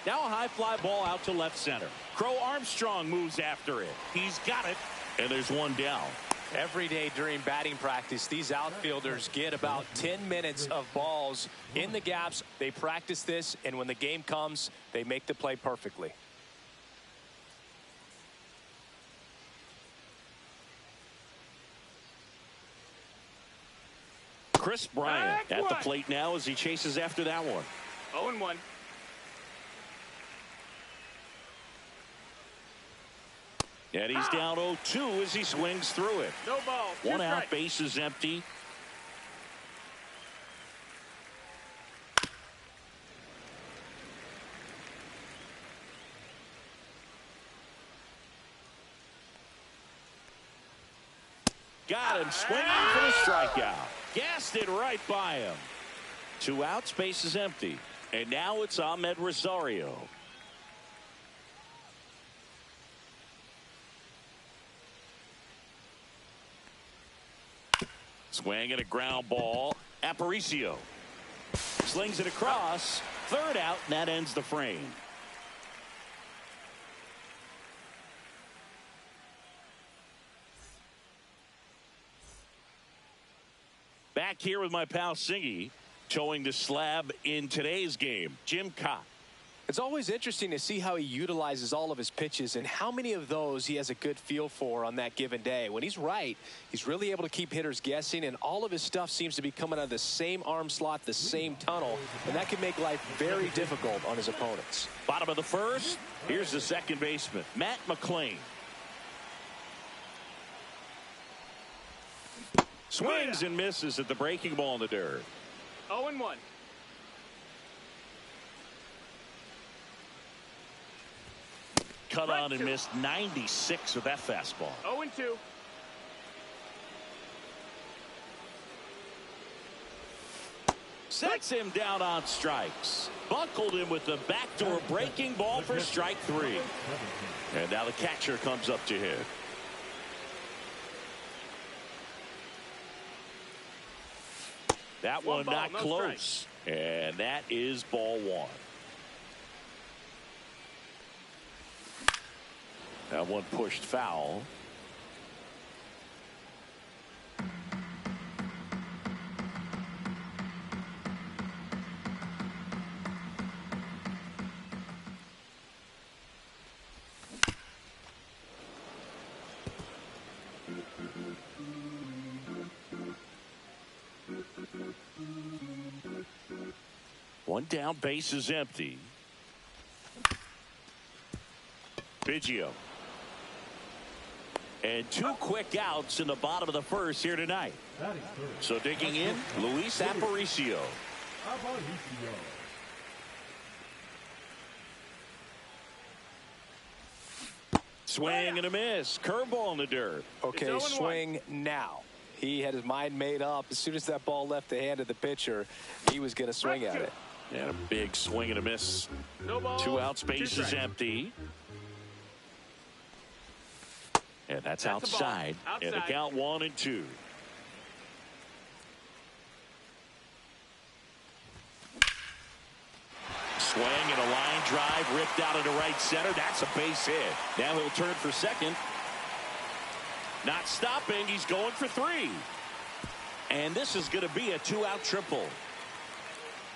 Now a high fly ball out to left center. Crow Armstrong moves after it. He's got it, and there's one down. Every day during batting practice, these outfielders get about 10 minutes of balls in the gaps. They practice this, and when the game comes, they make the play perfectly. Chris Bryant at the plate now as he chases after that one. 0-1. And he's down 0-2 as he swings through it. No ball. 1 out, base is empty. Got him swinging for the strikeout. Gassed it right by him. 2 outs, base is empty. And now it's Ahmed Rosario. Swing and a ground ball. Aparicio slings it across. 3rd out, and that ends the frame. Back here with my pal Singy, towing the slab in today's game, Jim Cott. It's always interesting to see how he utilizes all of his pitches and how many of those he has a good feel for on that given day. When he's right, he's really able to keep hitters guessing, and all of his stuff seems to be coming out of the same arm slot, the same tunnel, and that can make life very difficult on his opponents. Bottom of the 1st, here's the second baseman, Matt McClain. Swings and misses at the breaking ball in the dirt. 0-1. Cut on and missed 96 with that fastball. 0-2. Sets him down on strikes. Buckled him with the backdoor breaking ball for strike 3. And now the catcher comes up to hit. That one not close. And that is ball 1. That one pushed foul. One down, base is empty. Biggio. And 2 quick outs in the bottom of the 1st here tonight. So digging in, Luis Aparicio. Swing and a miss. Curveball in the dirt. Okay, swing now. He had his mind made up. As soon as that ball left the hand of the pitcher, he was going to swing at it. And a big swing and a miss. No ball. 2 outs, base is empty. And that's outside. And the count 1-2. Swing and a line drive ripped out into right center. That's a base hit. Now he'll turn for second. Not stopping. He's going for 3. And this is going to be a 2-out triple.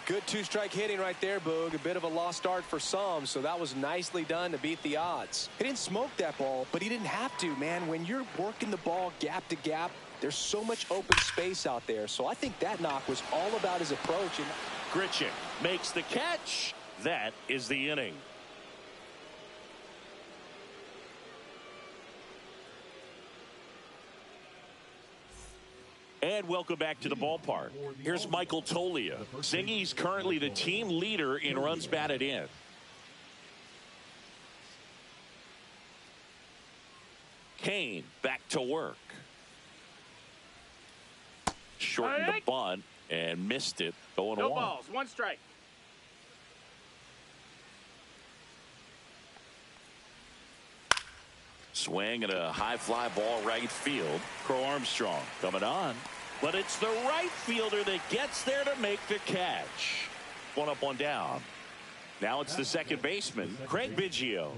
Good 2-strike hitting right there, Boog. A bit of a lost start for some, so that was nicely done to beat the odds. He didn't smoke that ball, but he didn't have to, man. When you're working the ball gap to gap, there's so much open space out there. So I think that knock was all about his approach. And Grichuk makes the catch. That is the inning. And welcome back to the ballpark. Here's Michael Toglia. Zingy's currently the team leader in runs batted in. Kane back to work. Shortened the bunt and missed it. 0-1. No balls. 1 strike. Swing and a high fly ball right field. Crow Armstrong coming on. But it's the right fielder that gets there to make the catch. 1 up, 1 down. Now it's the second baseman, Craig Biggio.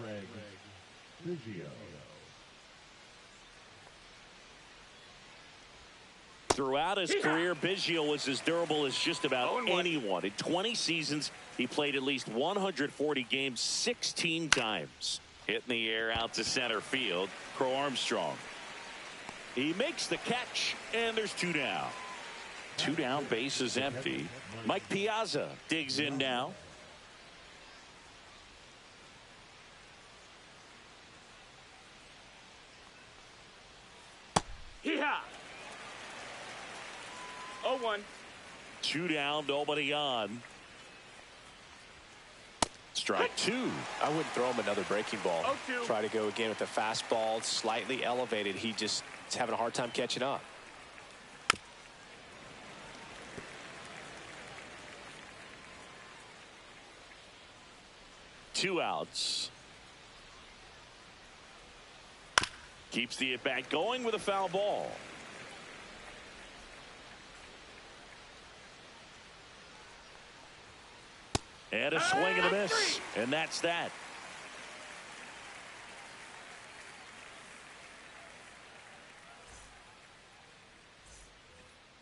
Throughout his career, Biggio was as durable as just about anyone. In 20 seasons, he played at least 140 games 16 times. Hit in the air out to center field. Crow Armstrong. He makes the catch, and there's 2 down. 2 down, base is empty. Mike Piazza digs in now. Hee-haw. 0-1. 2 down, nobody on. Strike 2. I wouldn't throw him another breaking ball. 0-2. Try to go again with the fastball, slightly elevated. He just is having a hard time catching up. Two outs. Keeps the at-bat going with a foul ball. And a swing and a miss. And that's that.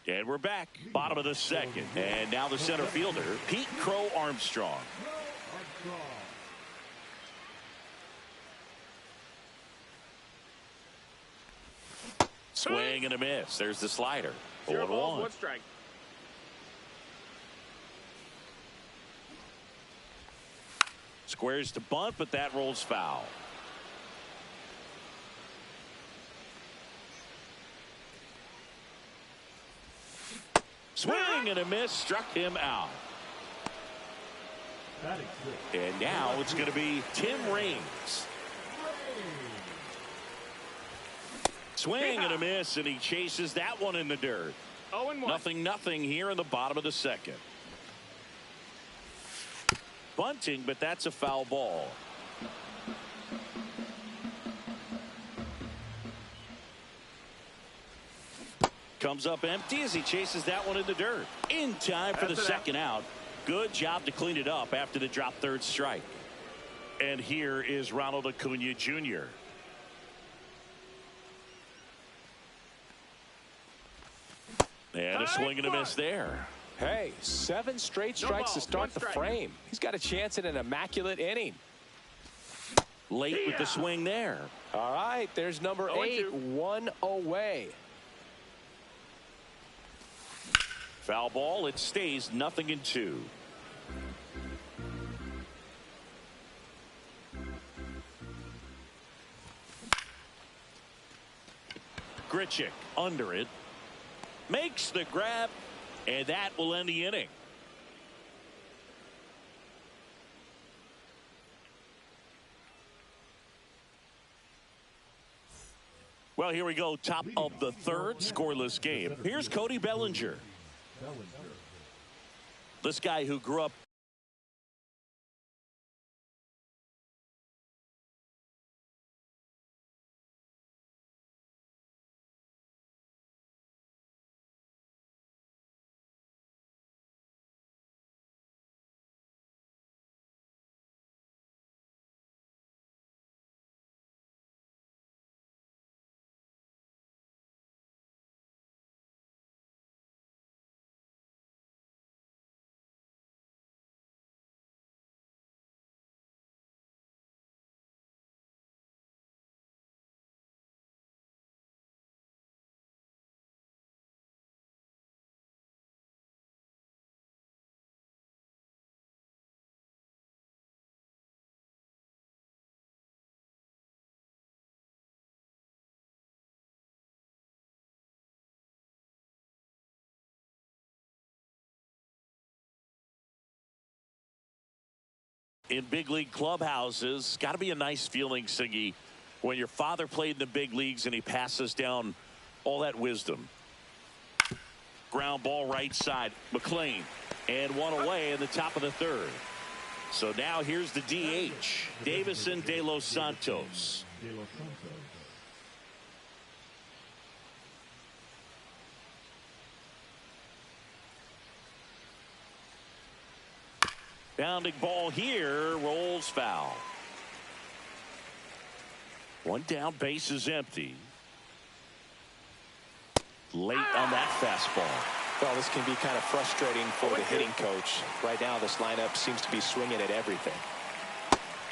And we're back. Bottom of the second. And now the center fielder, Pete Crow Armstrong. Swing and a miss. There's the slider. 0 balls, 1-1. 1 strike. Squares to bunt, but that rolls foul. Swing and a miss, struck him out. And now it's going to be Tim Raines. Swing and a miss, and he chases that one in the dirt. 0-1. Nothing here in the bottom of the second. Bunting, but that's a foul ball. Comes up empty as he chases that one in the dirt. In time for the second out. Good job to clean it up after the drop third strike. And here is Ronald Acuna Jr. And a swing and a miss there. Hey, 7 straight strikes to start the frame. He's got a chance at an immaculate inning. Late with the swing there. All right, there's number 8, 1 away. Foul ball. It stays 0-2. Grichuk under it. Makes the grab. And that will end the inning. Well, here we go. Top of the third, scoreless game. Here's Cody Bellinger. This guy who grew up In big league clubhouses, got to be a nice feeling, Siggy, when your father played in the big leagues and he passes down all that wisdom. Ground ball right side. McLean. And one away in the top of the third. So now here's the DH. Davison de los Santos. Bounding ball here, rolls foul. One down, base is empty. Late on that fastball. Well, this can be kind of frustrating for the hitting coach. Right now, this lineup seems to be swinging at everything.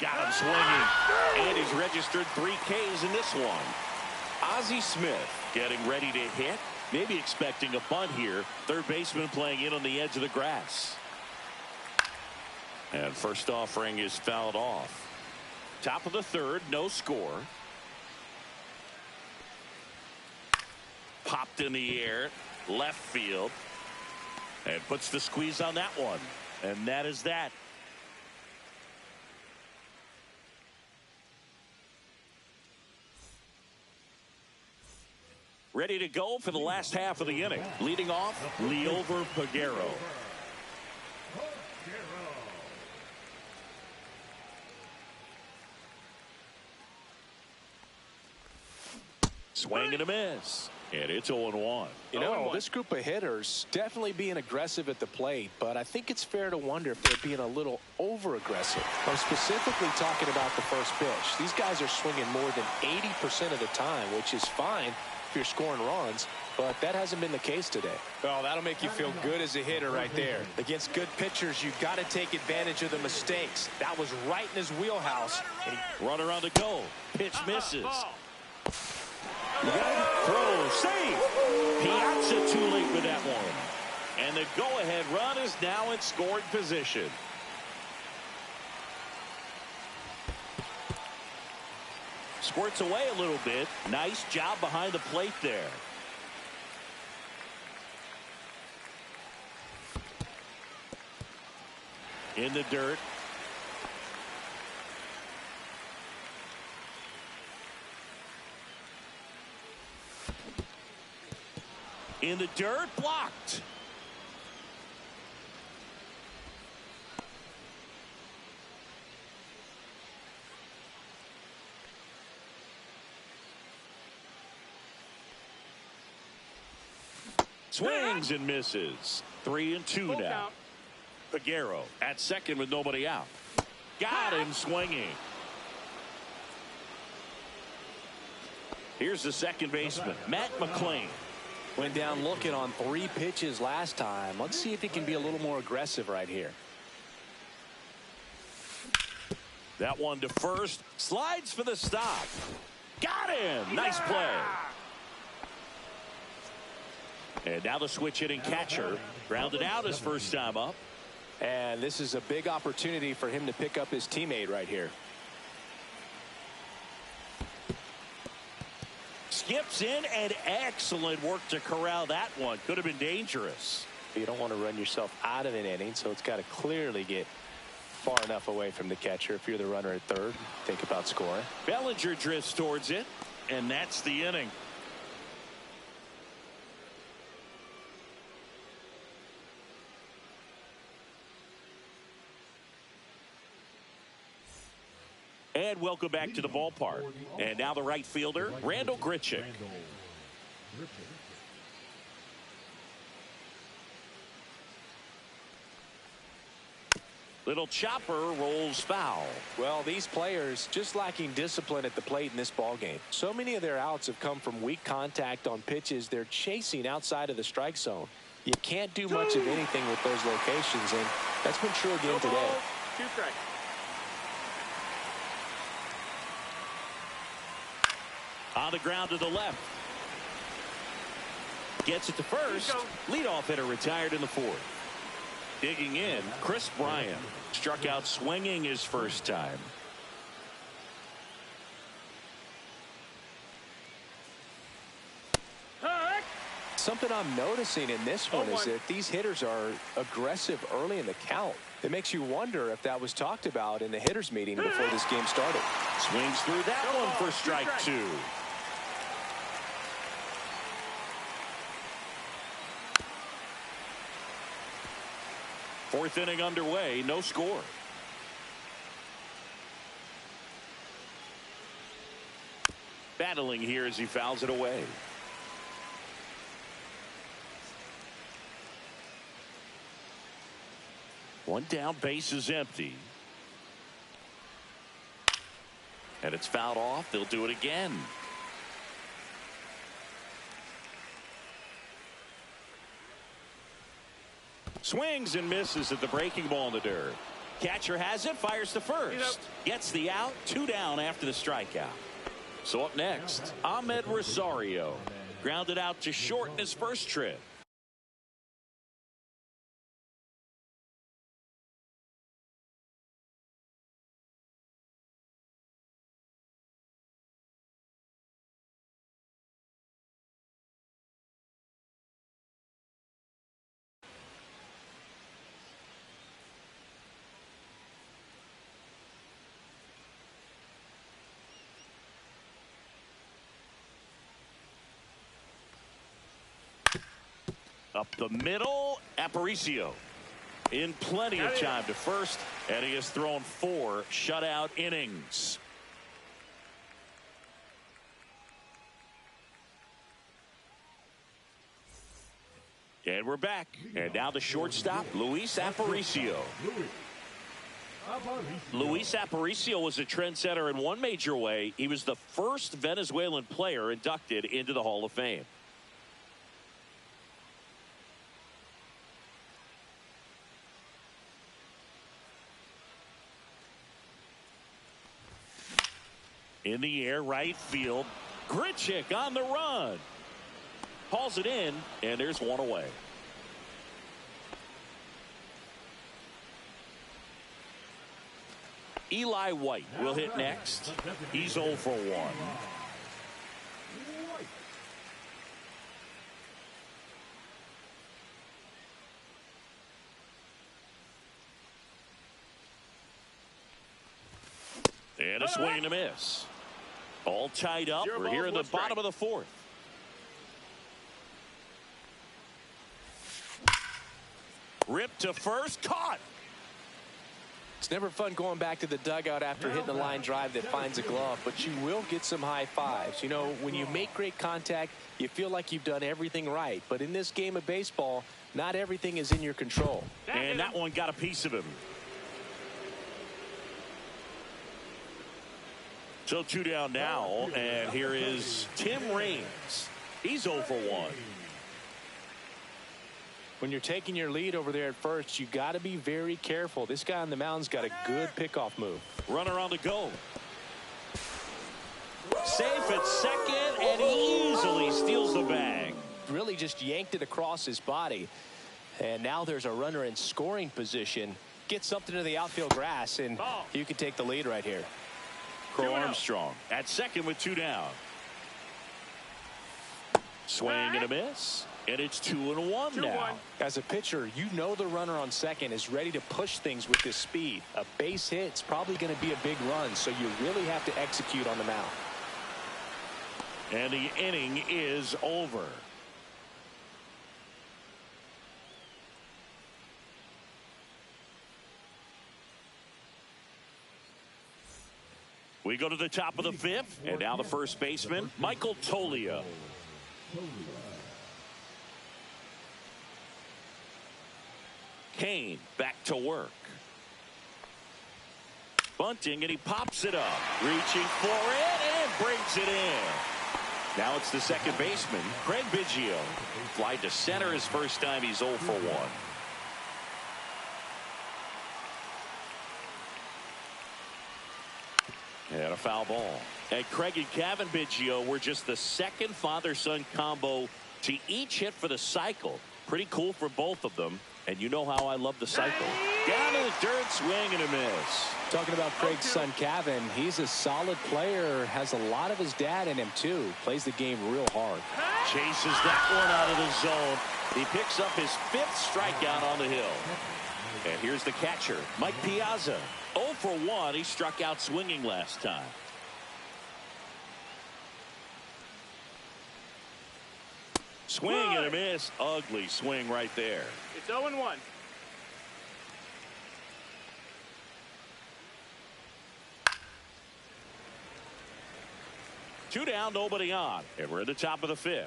Got him swinging. And he's registered 3 Ks in this one. Ozzie Smith getting ready to hit. Maybe expecting a bunt here. Third baseman playing in on the edge of the grass. And first offering is fouled off. Top of the third, no score. Popped in the air, left field. And puts the squeeze on that one. And that is that. Ready to go for the last half of the inning. Leading off, Liover Peguero. Swing and a miss. And it's 0-1. You know, this group of hitters definitely being aggressive at the plate, but I think it's fair to wonder if they're being a little over-aggressive. I'm specifically talking about the first pitch. These guys are swinging more than 80% of the time, which is fine if you're scoring runs, but that hasn't been the case today. Well, that'll make you feel good as a hitter right there. Against good pitchers, you've got to take advantage of the mistakes. That was right in his wheelhouse. Runner on the go. Pitch misses. Throw, save. Piazza too late with that one. And the go-ahead run is now in scoring position. Squirts away a little bit. Nice job behind the plate there. In the dirt. In the dirt, blocked. Swings and misses. 3-2 now. Peguero at second with nobody out. Got him swinging. Here's the second baseman, Matt McLean. Went down looking on 3 pitches last time. Let's see if he can be a little more aggressive right here. That one to first. Slides for the stop. Got him. Nice play. And now the switch hitting catcher. Grounded out his first time up. And this is a big opportunity for him to pick up his teammate right here. Skips in, and excellent work to corral that one. Could have been dangerous. You don't want to run yourself out of an inning, so it's got to clearly get far enough away from the catcher. If you're the runner at third, think about scoring. Bellinger drifts towards it, and that's the inning. And welcome back to the ballpark. And now the right fielder, Randall Grichuk. Little chopper rolls foul. Well, these players just lacking discipline at the plate in this ball game. So many of their outs have come from weak contact on pitches they're chasing outside of the strike zone. You can't do much of anything with those locations, and that's been true again today. 2 strikes. On the ground to the left. Gets it to first. Leadoff hitter retired in the fourth. Digging in, Chris Bryant. Struck out swinging his first time. Something I'm noticing in this one is that these hitters are aggressive early in the count. It makes you wonder if that was talked about in the hitters meeting before this game started. Swings through that one for strike 2. Fourth inning underway, no score. Battling here as he fouls it away. One down, base is empty. And it's fouled off. They'll do it again. Swings and misses at the breaking ball in the dirt. Catcher has it, fires to first. Gets the out, 2 down after the strikeout. So up next, Ahmed Rosario. Grounded out to short in his first trip. Up the middle, Aparicio in plenty of time to first, and he has thrown 4 shutout innings. And we're back, and now the shortstop, Luis Aparicio. Luis Aparicio was a trendsetter in one major way. He was the first Venezuelan player inducted into the Hall of Fame. In the air, right field. Grichuk on the run. Hauls it in, and there's one away. Eli White will hit next. He's 0 for 1. And a swing and a miss. All tied up. We're here in the bottom of the 4th. Ripped to first, caught. It's never fun going back to the dugout after hitting a line drive that finds a glove, but you will get some high fives. You know, when you make great contact, you feel like you've done everything right. But in this game of baseball, not everything is in your control. And that one got a piece of him. So 2 down now, and here is Tim Raines. He's 0 for 1. When you're taking your lead over there at first, you got to be very careful. This guy on the mound's got a good pickoff move. Runner on the go. Safe at second, and he easily steals the bag. Really just yanked it across his body. And now there's a runner in scoring position. Get something to the outfield grass, and you can take the lead right here. Crow Armstrong at second with 2 down. Swing and a miss. And it's 2-1 now. As a pitcher, you know the runner on second is ready to push things with his speed. A base hit's probably going to be a big run, so you really have to execute on the mound. And the inning is over. We go to the top of the 5th, and now the first baseman, Michael Toglia. Kane back to work. Bunting, and he pops it up. Reaching for it, and brings it in. Now it's the second baseman, Craig Biggio. Fly to center his first time. He's 0 for 1. And a foul ball. And Craig and Kevin Biggio were just the second father-son combo to each hit for the cycle. Pretty cool for both of them. And you know how I love the cycle. Down to the dirt, swing and a miss. Talking about Craig's son, Kevin, he's a solid player. Has a lot of his dad in him, too. Plays the game real hard. Chases that one out of the zone. He picks up his 5th strikeout on the hill. And here's the catcher, Mike Piazza. 0 for 1. He struck out swinging last time. Swing and a miss. Ugly swing right there. It's 0-1. Two down, nobody on. And we're at the top of the 5th.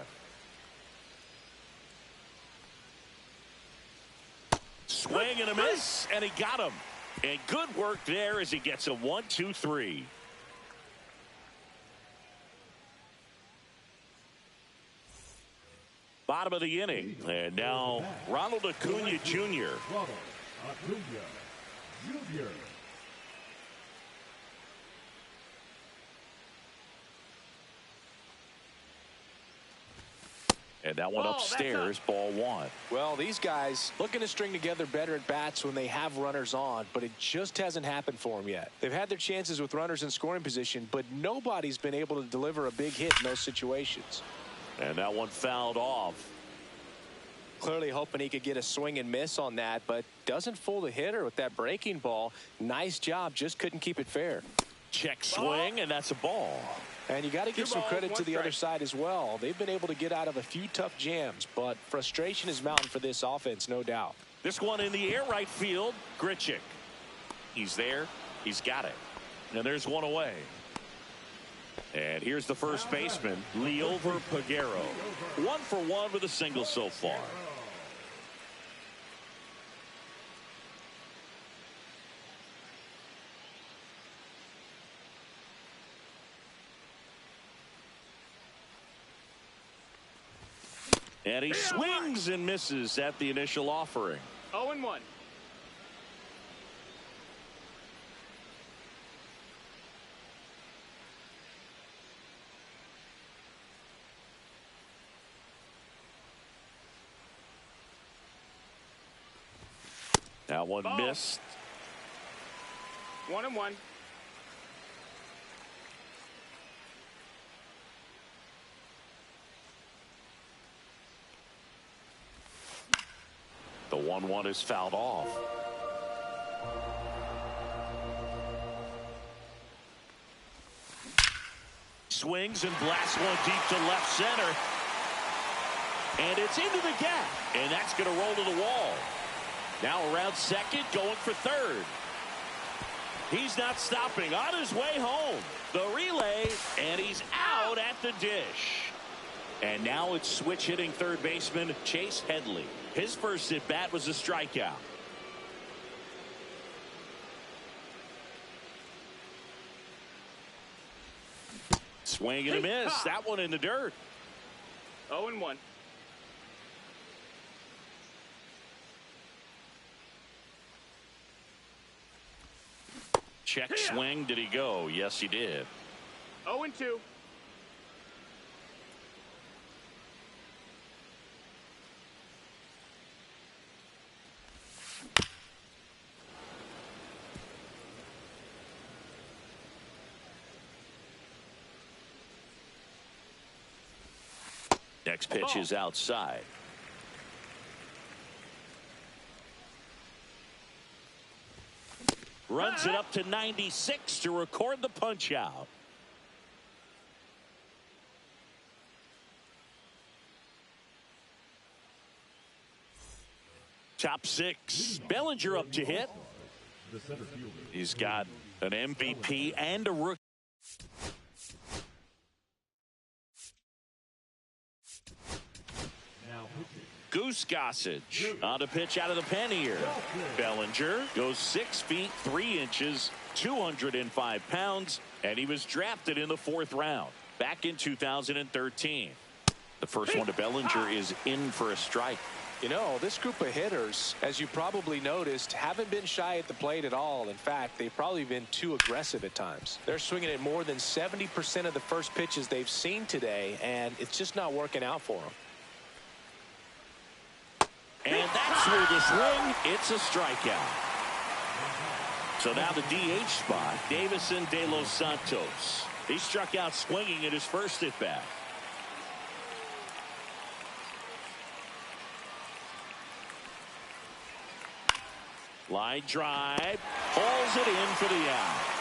Swing and a miss, and he got him. And good work there as he gets a 1-2-3. Bottom of the inning. And now Ronald Acuna Jr. Ronald Acuna Jr. And that one upstairs, ball 1. Well, these guys looking to string together better at bats when they have runners on, but it just hasn't happened for them yet. They've had their chances with runners in scoring position, but nobody's been able to deliver a big hit in those situations. And that one fouled off. Clearly hoping he could get a swing and miss on that, but doesn't fool the hitter with that breaking ball. Nice job, just couldn't keep it fair. Check swing, and that's a ball. And you got to give some credit to the other side as well. They've been able to get out of a few tough jams, but frustration is mounting for this offense, no doubt. This one in the air, right field. Grichuk. He's there. He's got it. And there's one away. And here's the first baseman, Liover Peguero. 1 for 1 with a single so far. And he swings and misses at the initial offering. 0-1. That one missed. 1-1. The 1-1 is fouled off. Swings and blasts one deep to left center. And it's into the gap. And that's going to roll to the wall. Now around second, going for third. He's not stopping. On his way home. The relay, and he's out at the dish. And now it's switch hitting third baseman Chase Headley. His first at bat was a strikeout. Swing and a miss. That one in the dirt. 0-1. Check swing. Did he go? Yes, he did. 0-2. Next pitch is outside. Runs it up to 96 to record the punch out. Top 6. Bellinger up to hit. He's got an MVP and a rookie. Goose Gossage on a pitch out of the pen here. Bellinger goes 6 feet 3 inches, 205 pounds, and he was drafted in the 4th round back in 2013. The first one to Bellinger is in for a strike. You know, this group of hitters, as you probably noticed, haven't been shy at the plate at all. In fact, they've probably been too aggressive at times. They're swinging at more than 70% of the first pitches they've seen today, and it's just not working out for them. And that's where the swing, it's a strikeout. So now the DH spot, Davison De Los Santos. He struck out swinging at his first at bat. Line drive. Hauls it in for the out.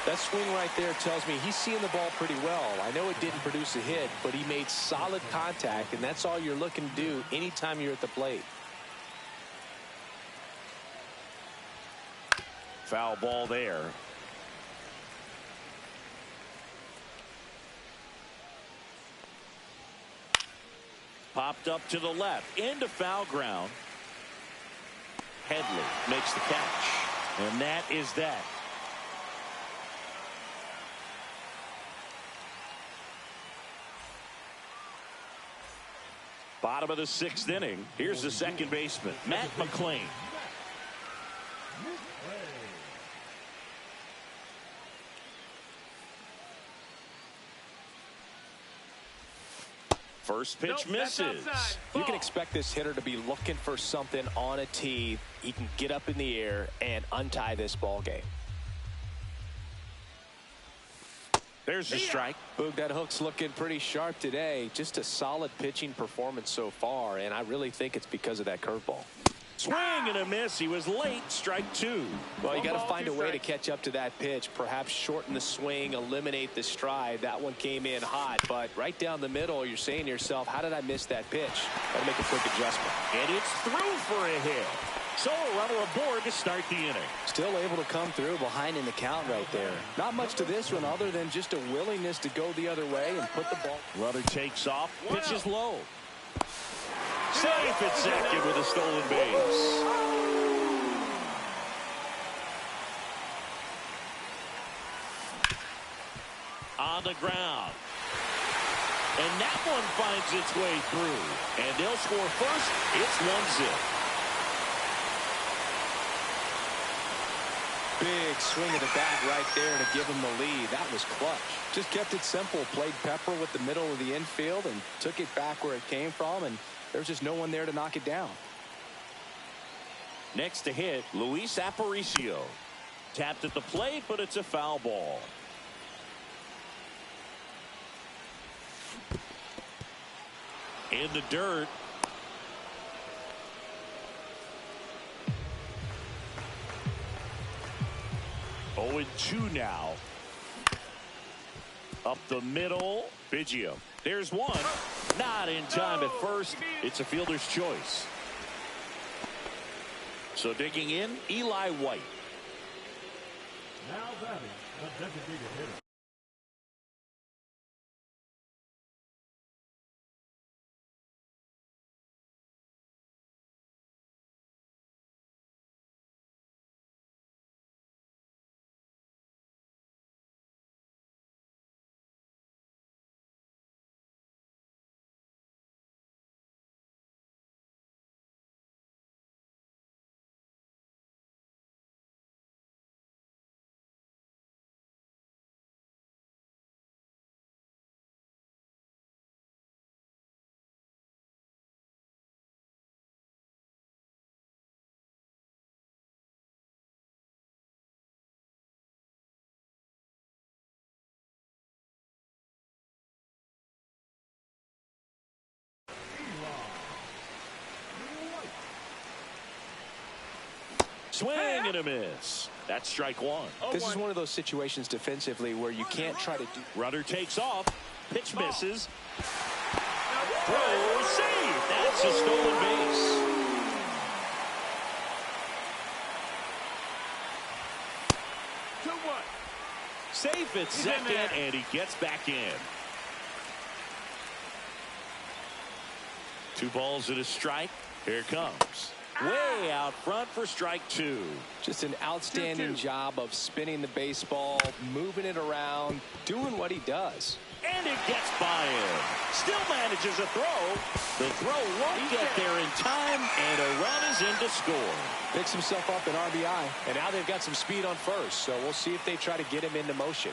That swing right there tells me he's seeing the ball pretty well. I know it didn't produce a hit, but he made solid contact, and that's all you're looking to do anytime you're at the plate. Foul ball there. Popped up to the left. Into foul ground. Headley makes the catch. And that is that. Bottom of the 6th inning. Here's the second baseman, Matt McClain. First pitch misses. You can expect this hitter to be looking for something on a tee. He can get up in the air and untie this ball game. There's the strike. Boog, that hook's looking pretty sharp today. Just a solid pitching performance so far, and I really think it's because of that curveball. Swing and a miss. He was late. Strike 2. Well, you got to find a way to catch up to that pitch. Perhaps shorten the swing, eliminate the stride. That one came in hot, but right down the middle, you're saying to yourself, how did I miss that pitch? Got to make a quick adjustment. And it's through for a hit. So a runner aboard to start the inning. Still able to come through behind in the count right there. Not much to this one other than just a willingness to go the other way and put the ball. Runner takes off. Pitches low. Safe at second with a stolen base. On the ground. And that one finds its way through. And they'll score first. It's 1-0. Big swing of the bat right there to give him the lead. That was clutch. Just kept it simple. Played Pepper with the middle of the infield and took it back where it came from, and there's just no one there to knock it down. Next to hit, Luis Aparicio. Tapped at the plate, but it's a foul ball. In the dirt. Oh, 0-2 now. Up the middle. Biggio. There's one. Not in time at first. It's a fielder's choice. So digging in, Eli White. Now batting, the designated hitter. Swing and a miss. That's strike 1. This is one of those situations defensively where you can't try to do. Runner takes off. Pitch misses. Throw safe. That's a stolen base. Safe at second, and he gets back in. 2 balls and a strike. Here it comes. Way out front for strike 2. Just an outstanding job of spinning the baseball, moving it around, doing what he does. And it gets by him. Still manages a throw. The throw won't get there in time, and a run is in to score. Picks himself up in RBI, and now they've got some speed on first, so we'll see if they try to get him into motion.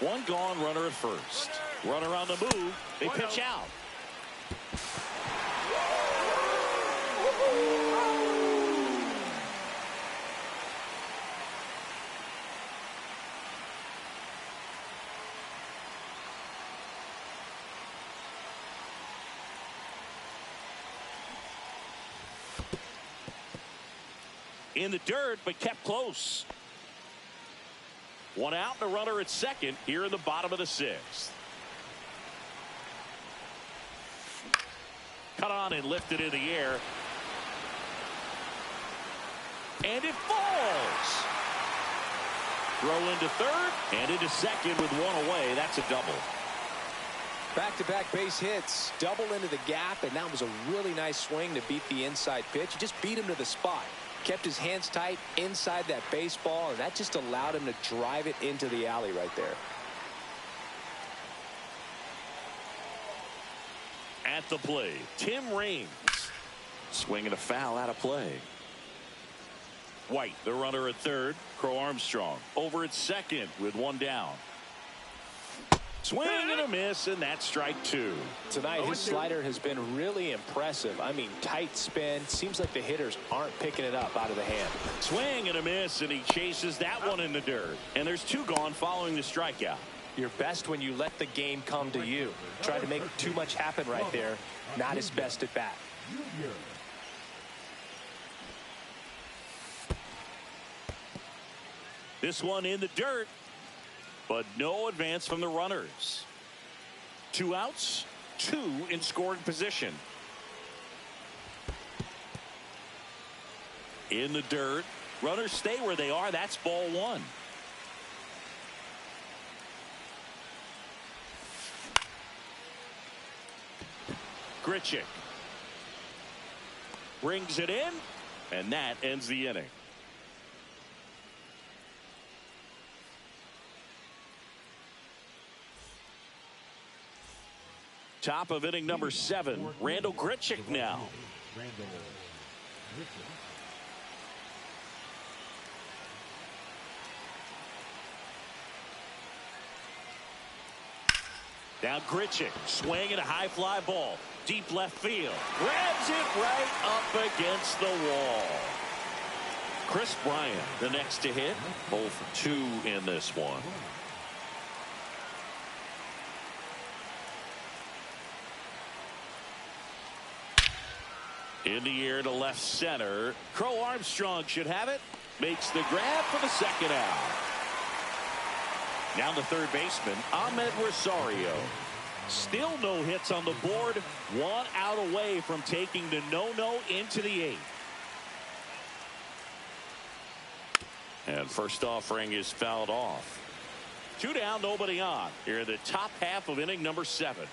1 gone, runner at first. Runner on the move. They pitch out. In the dirt, but kept close. One out and a runner at second here in the bottom of the sixth. Cut on and lifted in the air. And it falls. Throw into third and into second with one away. That's a double. Back-to-back base hits, double into the gap, and that was a really nice swing to beat the inside pitch. He just beat him to the spot. Kept his hands tight inside that baseball, and that just allowed him to drive it into the alley right there. At the plate, Tim Raines. Swinging a foul out of play. White, the runner at third. Crow Armstrong over at second with one down. Swing and a miss, and that's strike two. Tonight, his slider has been really impressive. I mean, tight spin. Seems like the hitters aren't picking it up out of the hand. Swing and a miss, and he chases that one in the dirt. And there's two gone following the strikeout. You're best when you let the game come to you. Try to make too much happen right there. Not his best at bat. This one in the dirt, but no advance from the runners. Two outs, two in scoring position. In the dirt, runners stay where they are. That's ball one. Grichuk brings it in, and that ends the inning. Top of inning number 7. Randal Grichuk now. Now Grichuk swinging a high fly ball. Deep left field. Grabs it right up against the wall. Chris Bryant, the next to hit. 0 for 2 in this one. In the air to left center. Crow Armstrong should have it. Makes the grab for the second out. Now the third baseman, Ahmed Rosario. Still no hits on the board. One out away from taking the no-no into the 8th. And first offering is fouled off. 2 down, nobody on. Here in the top half of inning number 7.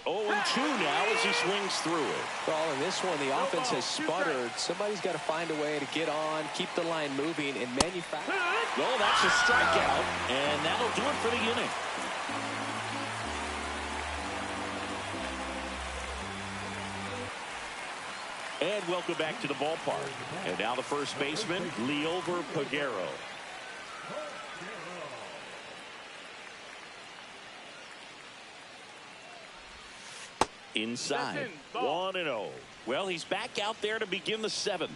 0-2 now as he swings through it. Well, in this one, the offense has sputtered. Somebody's got to find a way to get on, keep the line moving, and manufacture. Well, that's a strikeout, and that'll do it for the inning. And welcome back to the ballpark. And now the first baseman, Liover Peguero. Inside, 1-0. Well, he's back out there to begin the 7th.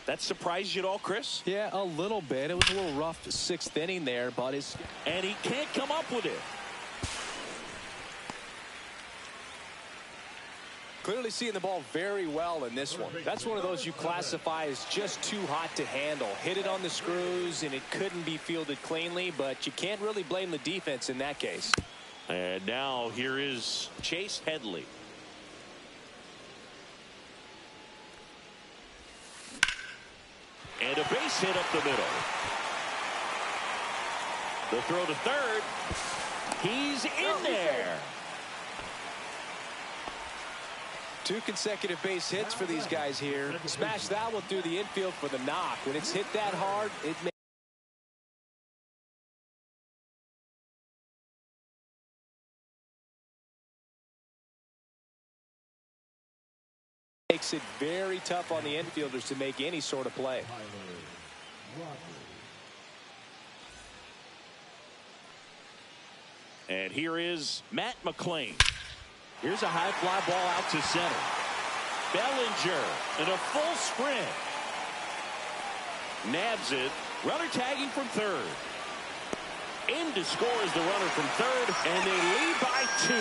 That surprised you at all, Chris? Yeah, a little bit. It was a little rough 6th inning there, but and he can't come up with it. Clearly seeing the ball very well in this one. That's one of those you classify as just too hot to handle. Hit it on the screws, and it couldn't be fielded cleanly, but you can't really blame the defense in that case. And now here is Chase Headley. And a base hit up the middle. The throw to third. He's in there. 2 consecutive base hits for these guys here. Smash that one through the infield for the knock. When it's hit that hard, it makes it very tough on the infielders to make any sort of play. And here is Matt McClain. Here's a high fly ball out to center. Bellinger in a full sprint. Nabs it. Runner tagging from third. In to score is the runner from third, and they lead by 2.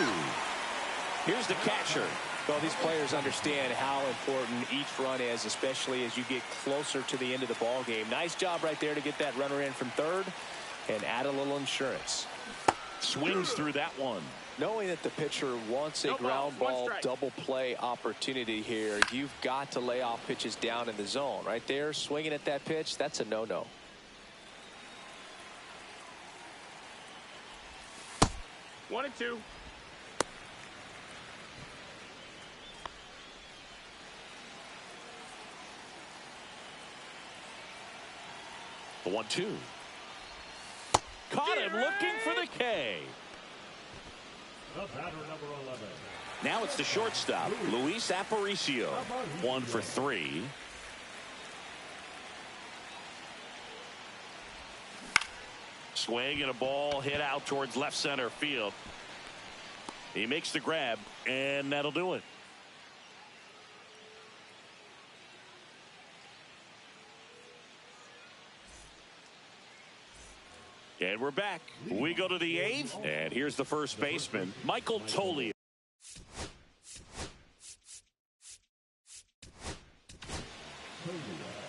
Here's the catcher. Well, these players understand how important each run is, especially as you get closer to the end of the ball game. Nice job right there to get that runner in from third and add a little insurance. Swings through that one. Knowing that the pitcher wants a ground ball double play opportunity here, you've got to lay off pitches down in the zone. Right there, swinging at that pitch, that's a no-no. One and two. The 1-2. Caught him looking for the K. The batter, number 11. Now it's the shortstop, Luis Aparicio. 1 for 3. Swing and a ball hit out towards left center field. He makes the grab, and that'll do it. And we're back. We go to the 8th, and here's the first baseman, Michael Toglia.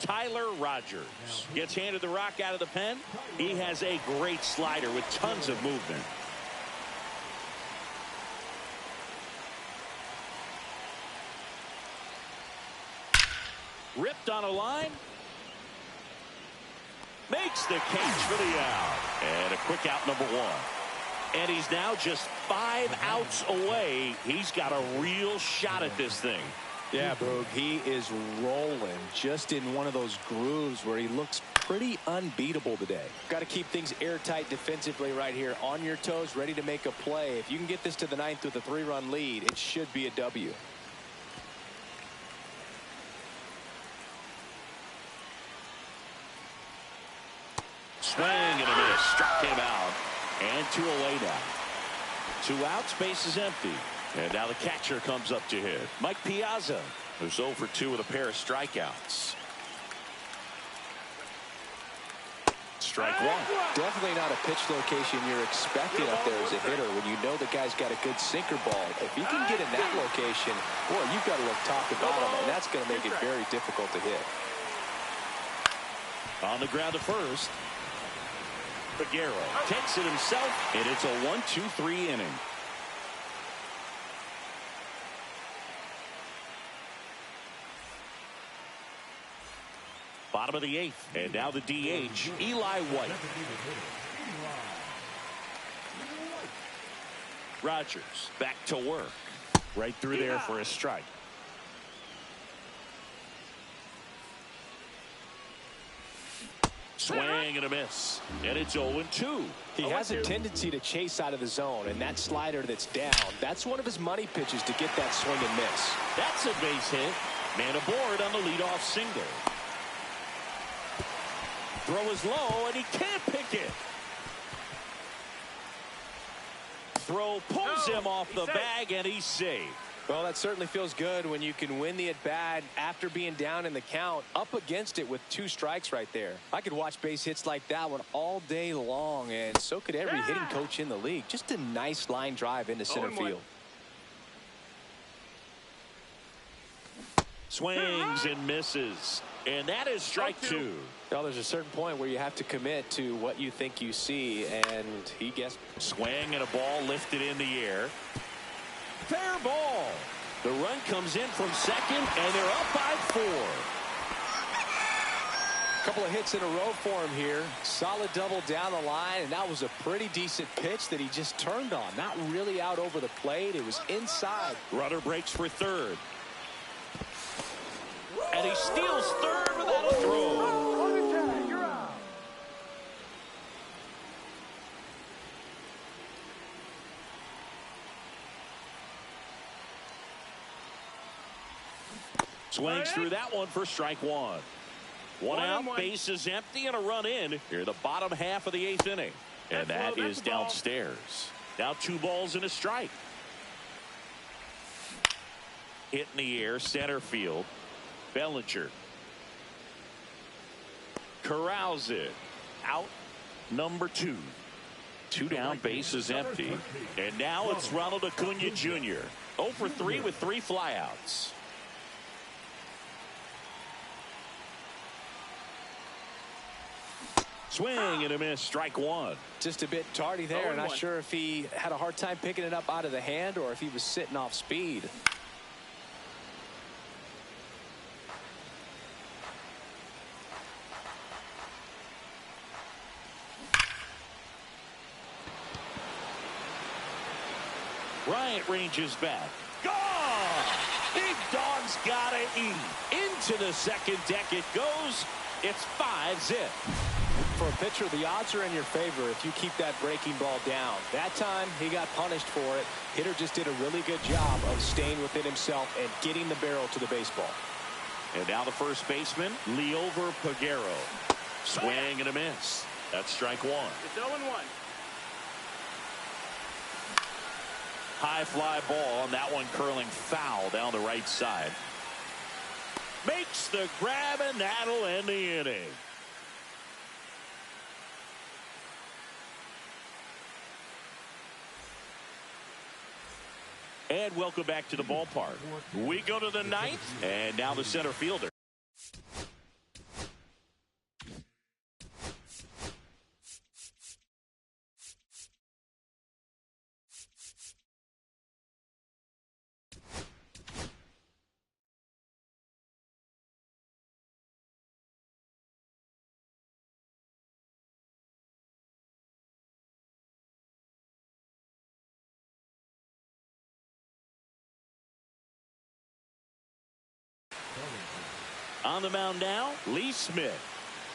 Tyler Rogers gets handed the rock out of the pen. He has a great slider with tons of movement. Ripped on a line. Makes the catch for the out. And a quick out, number 1. And he's now just 5 outs away. He's got a real shot at this thing. Yeah, Boog, he is rolling just in one of those grooves where he looks pretty unbeatable today. Got to keep things airtight defensively right here, on your toes, ready to make a play. If you can get this to the 9th with a 3-run lead, it should be a W. Swing and a miss. Struck him out. And 2 away now. 2 outs, base is empty. And now the catcher comes up to hit. Mike Piazza, who's 0 for 2 with a pair of strikeouts. Strike 1. Definitely not a pitch location you're expecting up there as a hitter when you know the guy's got a good sinker ball. If you can get in that location, boy, you've got to look top to bottom, and that's going to make it very difficult to hit. On the ground to first. Figueroa takes it himself, and it's a 1-2-3 inning. Bottom of the 8th, and now the DH, Eli White. Rogers back to work. Right through there for a strike. Swing and a miss. And it's 0-2. He has a tendency to chase out of the zone, and that slider that's down, that's one of his money pitches to get that swing and miss. That's a base hit. Man aboard on the leadoff single. Throw is low, and he can't pick it. Throw pulls him off the bag, and he's safe. Well, that certainly feels good when you can win the at-bat after being down in the count, up against it with 2 strikes right there. I could watch base hits like that one all day long, and so could every hitting coach in the league. Just a nice line drive into center field. Swings and misses. And that is strike 2. Well, there's a certain point where you have to commit to what you think you see, and he gets swing and a ball lifted in the air. Fair ball. The run comes in from second, and they're up by 4. A couple of hits in a row for him here. Solid double down the line, and that was a pretty decent pitch that he just turned on. Not really out over the plate. It was inside. Runner breaks for third. And he steals third without a throw. Swings through that one for strike 1. One out, base is empty, and a run in here, the bottom half of the 8th inning. And that is downstairs. Now 2 balls and a strike. Hit in the air, center field. Bellinger corrals it. Out number 2. Two down, bases empty. And now it's Ronald Acuna Jr. 0 for 3 with 3 flyouts. Swing and a miss, strike one. Just a bit tardy there. Not sure if he had a hard time picking it up out of the hand or if he was sitting off speed. Bryant ranges back. Gone! Big dog's gotta eat. Into the second deck it goes. It's 5-zip. For a pitcher, the odds are in your favor if you keep that breaking ball down. That time, he got punished for it. Hitter just did a really good job of staying within himself and getting the barrel to the baseball. And now the first baseman, Liover Peguero. Swing and a miss. That's strike one. It's 0-1. High fly ball, and that one curling foul down the right side. Makes the grab, and that'll end the inning. And welcome back to the ballpark. We go to the ninth, and now the center fielder. On the mound now, Lee Smith.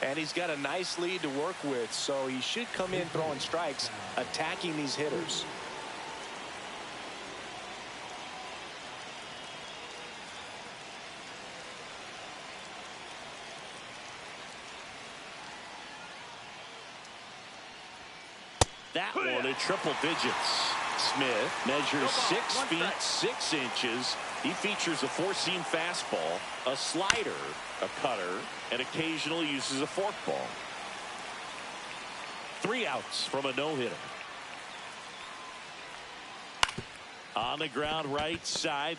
And he's got a nice lead to work with, so he should come in throwing strikes, attacking these hitters. That one in triple digits. Smith measures 6 feet 6 inches. He features a four-seam fastball, a slider, a cutter, and occasionally uses a forkball. 3 outs from a no-hitter. On the ground right side.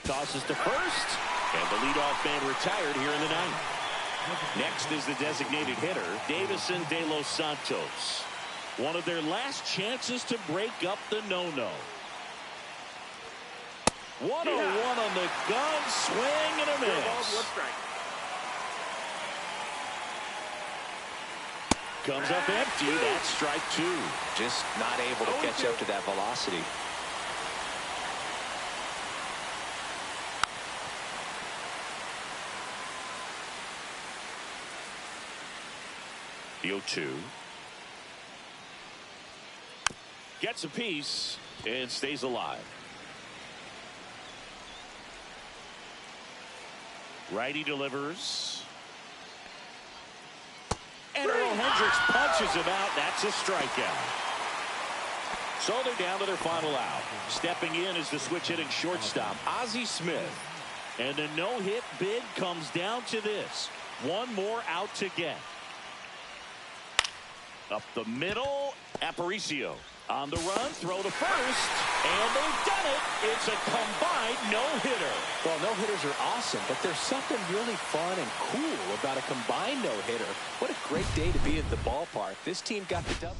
Tosses to first. And the leadoff man retired here in the ninth. Next is the designated hitter, Davison De Los Santos. One of their last chances to break up the no-no. 1-0-1 on the gun, swing and a miss. Comes up empty, that's strike two. Just not able to catch up to that velocity. The 0-2. Gets a piece and stays alive. Righty delivers. And Earl Hendricks punches him out. That's a strikeout. So they're down to their final out. Stepping in is the switch hitting shortstop, Ozzie Smith. And the no-hit bid comes down to this. One more out to get. Up the middle, Aparicio. On the run, throw to first, and they've done it. It's a combined no-hitter. Well, no-hitters are awesome, but there's something really fun and cool about a combined no-hitter. What a great day to be at the ballpark. This team got the dub.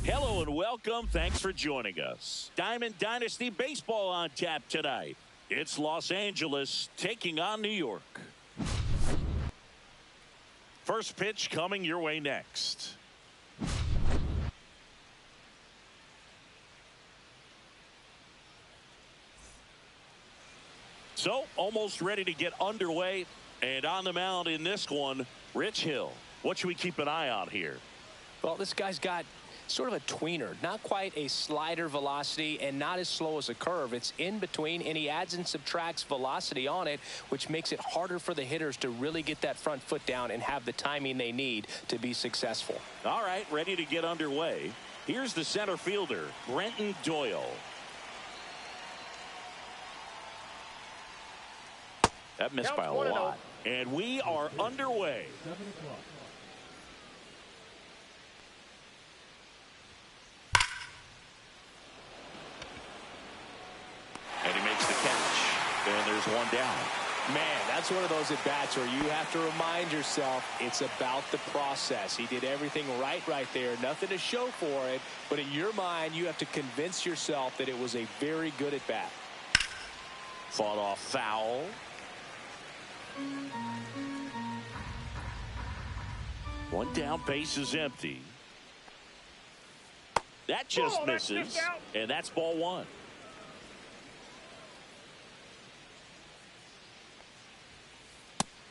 Hello and welcome. Thanks for joining us. Diamond Dynasty Baseball on tap tonight. It's Los Angeles taking on New York. First pitch coming your way next. So, almost ready to get underway. And on the mound in this one, Rich Hill. What should we keep an eye on here? Well, this guy's got sort of a tweener, not quite a slider velocity and not as slow as a curve. It's in between, and he adds and subtracts velocity on it, which makes it harder for the hitters to really get that front foot down and have the timing they need to be successful. All right, ready to get underway. Here's the center fielder, Brenton Doyle. That missed by a lot. And we are underway. 7 o'clock. And he makes the catch. And there's one down. Man, that's one of those at-bats where you have to remind yourself it's about the process. He did everything right there. Nothing to show for it. But in your mind, you have to convince yourself that it was a very good at-bat. Fought off foul. One down, base is empty. That just misses. And that's ball one.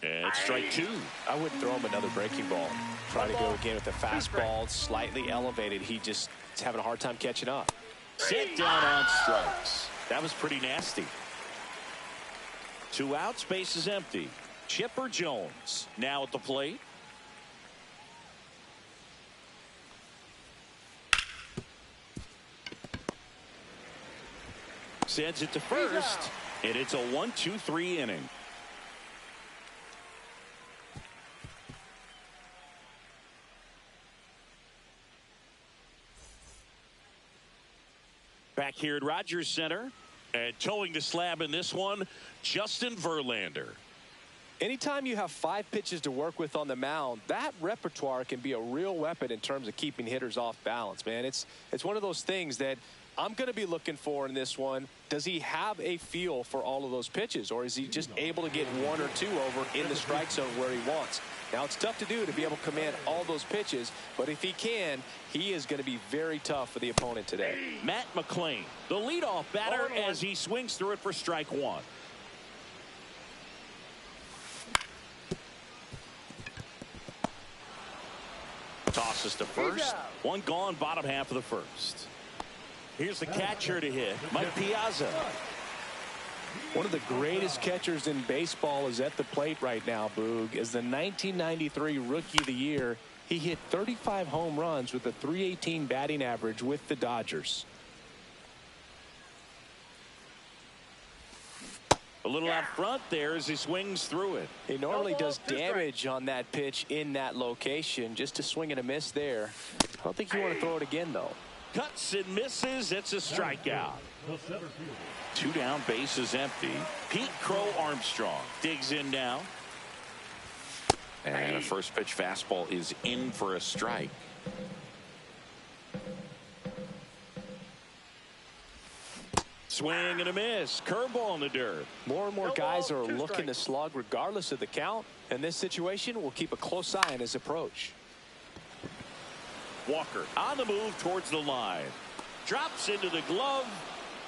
And strike two. I wouldn't throw him another breaking ball. Try to go again with the fastball, slightly elevated. He just is having a hard time catching up. Sit down on strikes. That was pretty nasty. 2 outs, base is empty. Chipper Jones now at the plate. Sends it to first, and it's a 1-2-3 inning. Back here at Rogers Center, and towing the slab in this one, Justin Verlander. Anytime you have 5 pitches to work with on the mound, that repertoire can be a real weapon in terms of keeping hitters off balance, man. It's one of those things that I'm going to be looking for in this one. Does he have a feel for all of those pitches, or is he just able to get 1 or 2 over in the strike zone where he wants? Now, it's tough to do to be able to command all those pitches, but if he can, he is going to be very tough for the opponent today. Matt McClain, the leadoff batter, as he swings through it for strike one. Tosses to first. One gone, bottom half of the first. Here's the catcher to hit, Mike Piazza. One of the greatest catchers in baseball is at the plate right now, Boog. As the 1993 Rookie of the Year, he hit 35 home runs with a .318 batting average with the Dodgers. A little out front there as he swings through it. He normally does damage on that pitch in that location. Just a swing and a miss there. I don't think you want to throw it again, though. Cuts and misses. It's a strikeout. 2 down, base is empty. Pete Crow Armstrong digs in now. And a first pitch fastball is in for a strike. Swing and a miss. Curveball in the dirt. More and more guys are looking to slug regardless of the count. And this situation will keep a close eye on his approach. Walker on the move towards the line. Drops into the glove.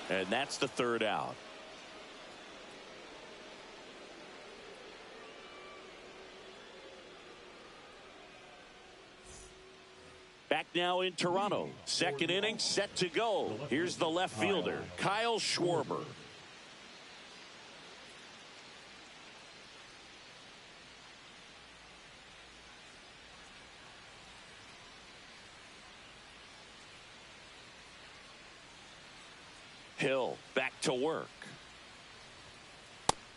And that's the 3rd out. Back now in Toronto. 2nd inning set to go. Here's the left fielder, Kyle Schwarber. Hill back to work.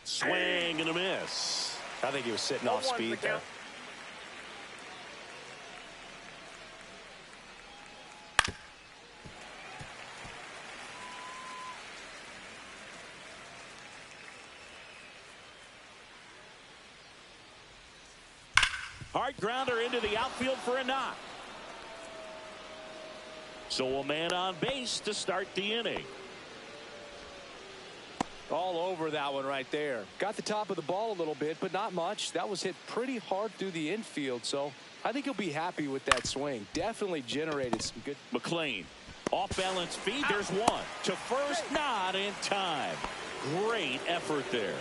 Swing and a miss. I think he was sitting off speed there. Hard grounder into the outfield for a knock. So a man on base to start the inning. All over that one right there. Got the top of the ball a little bit, but not much. That was hit pretty hard through the infield, so I think he'll be happy with that swing. Definitely generated some good. McClain, off balance feed. There's one to first, not in time. Great effort there.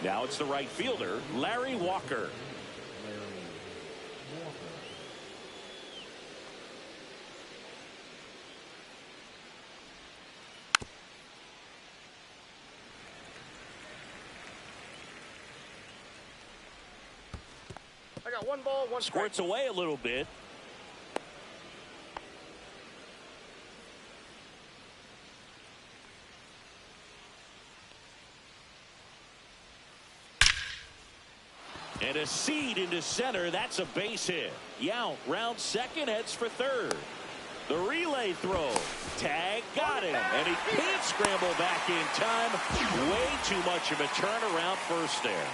Now it's the right fielder, Larry Walker. I got 1 ball, 1 strike. Squirts away a little bit. And a seed into center. That's a base hit. Yount rounds second, heads for third. The relay throw. Tag got him. And he can't scramble back in time. Way too much of a turnaround first there.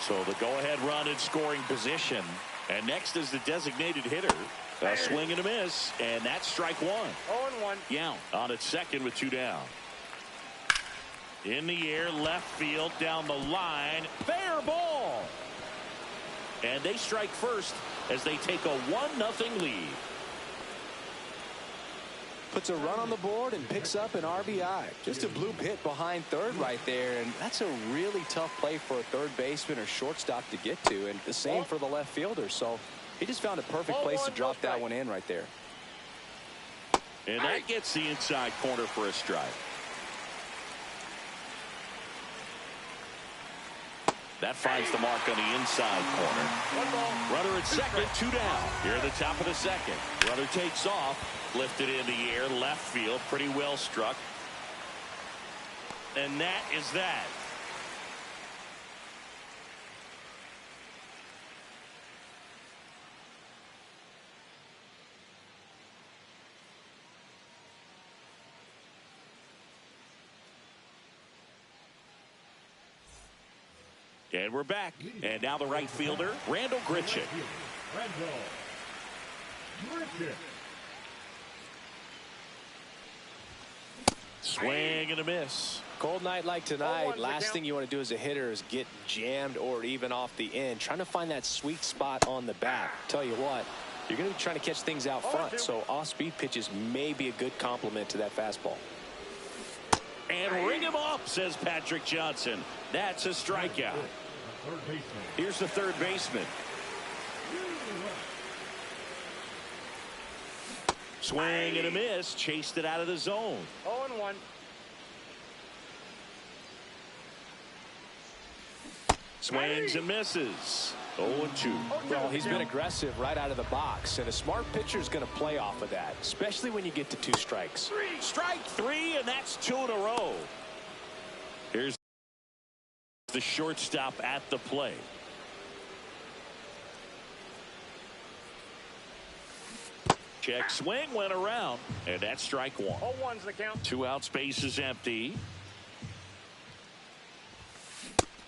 So the go-ahead run in scoring position. And next is the designated hitter. A swing and a miss. And that's strike one. 0-1. Yount on its second with 2 down. In the air, left field, down the line. Fair ball. And they strike first as they take a 1-0 lead. puts a run on the board and picks up an RBI. Just a bloop hit behind third right there, and that's a really tough play for a third baseman or shortstop to get to, and the same for the left fielder. So he just found a perfect place to drop that one in right there. And that gets the inside corner for a strike. That finds the mark on the inside corner. Runner at second, 2 down. Here at the top of the second. Runner takes off, lifted in the air, left field, pretty well struck. And that is that. And we're back. And now the right fielder, Randall Grichuk. Randall Grichuk. Swing and a miss. Cold night like tonight, last thing you want to do as a hitter is get jammed or even off the end. Trying to find that sweet spot on the bat. Tell you what, you're going to be trying to catch things out front, so off-speed pitches may be a good complement to that fastball. And ring him up, says Patrick Johnson. That's a strikeout. Here's the third baseman. Swing and a miss. Chased it out of the zone. 0-1. Swings and misses. 0-2. Well, he's been aggressive right out of the box, and a smart pitcher is going to play off of that, especially when you get to 2 strikes. Strike 3, and that's 2 in a row. Here's the shortstop at the plate. Check swing, went around, and that's strike 1. 0-1's the count. 2 out, space is empty.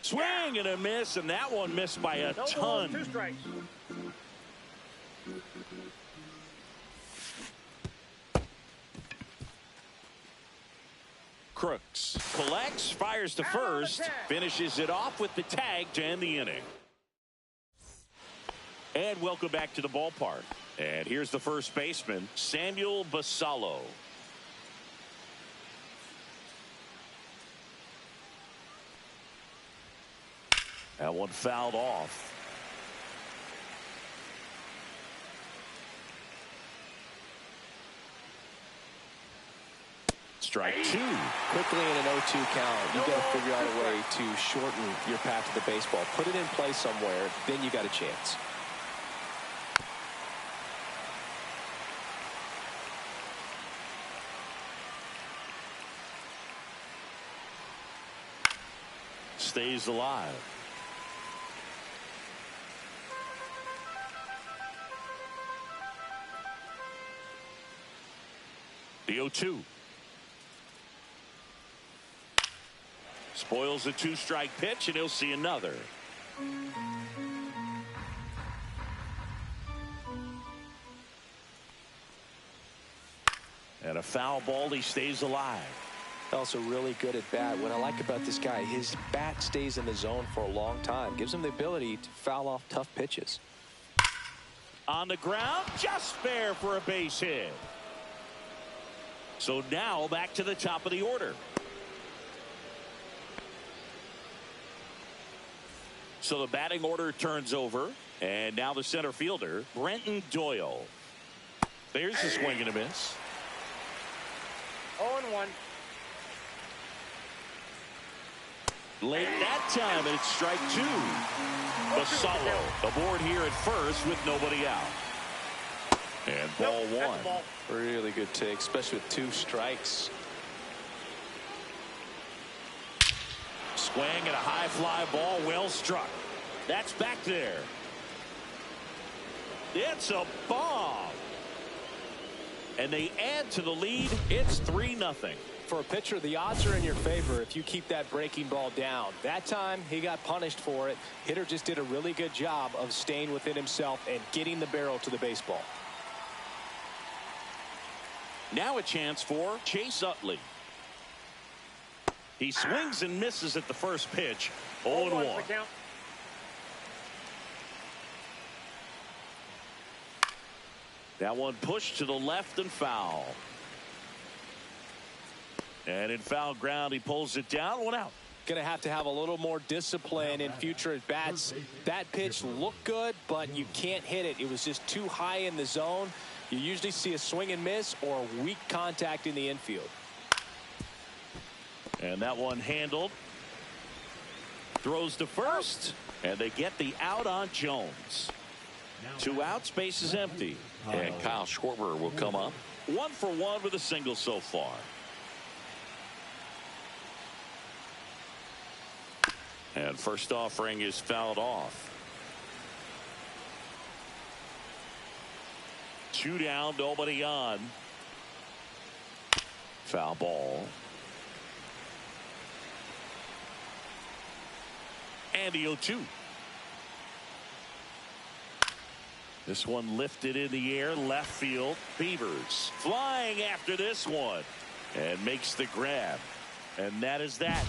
Swing and a miss, and that one missed by a ton. 2 strikes. Crooks collects, fires to first, finishes it off with the tag to end the inning. And welcome back to the ballpark. And here's the first baseman, Samuel Basallo. That one fouled off. Strike 2. Quickly in an 0-2 count, you got to figure out a way to shorten your path to the baseball. Put it in play somewhere, then you got a chance. Stays alive. The 0-2. Spoils a 2-strike pitch, and he'll see another. And a foul ball, he stays alive. Also really good at bat. What I like about this guy, his bat stays in the zone for a long time. Gives him the ability to foul off tough pitches. On the ground, just fair for a base hit. So now back to the top of the order. So the batting order turns over. And now the center fielder, Brenton Doyle. There's a swing and a miss. 0-1. Late that time, and it's strike 2. Basallo aboard here at first with nobody out. And ball 1. Really good take, especially with 2 strikes. Swing and a high fly ball, well struck. That's back there. It's a bomb. And they add to the lead. It's 3-0. For a pitcher, the odds are in your favor if you keep that breaking ball down. That time, he got punished for it. Hitter just did a really good job of staying within himself and getting the barrel to the baseball. Now a chance for Chase Utley. He swings and misses at the first pitch. 0-1. That one pushed to the left and foul. And in foul ground, he pulls it down. 1 out. Going to have a little more discipline in future at bats. That pitch looked good, but you can't hit it. It was just too high in the zone. You usually see a swing and miss or weak contact in the infield. And that one handled. Throws to first, and they get the out on Jones. 2 outs, base is empty. And Kyle Schwarber will come up. 1 for 1 with a single so far. And first offering is fouled off. 2 down, nobody on. Foul ball. And the 0-2. This one lifted in the air, left field. Beavers flying after this one and makes the grab. And that is that.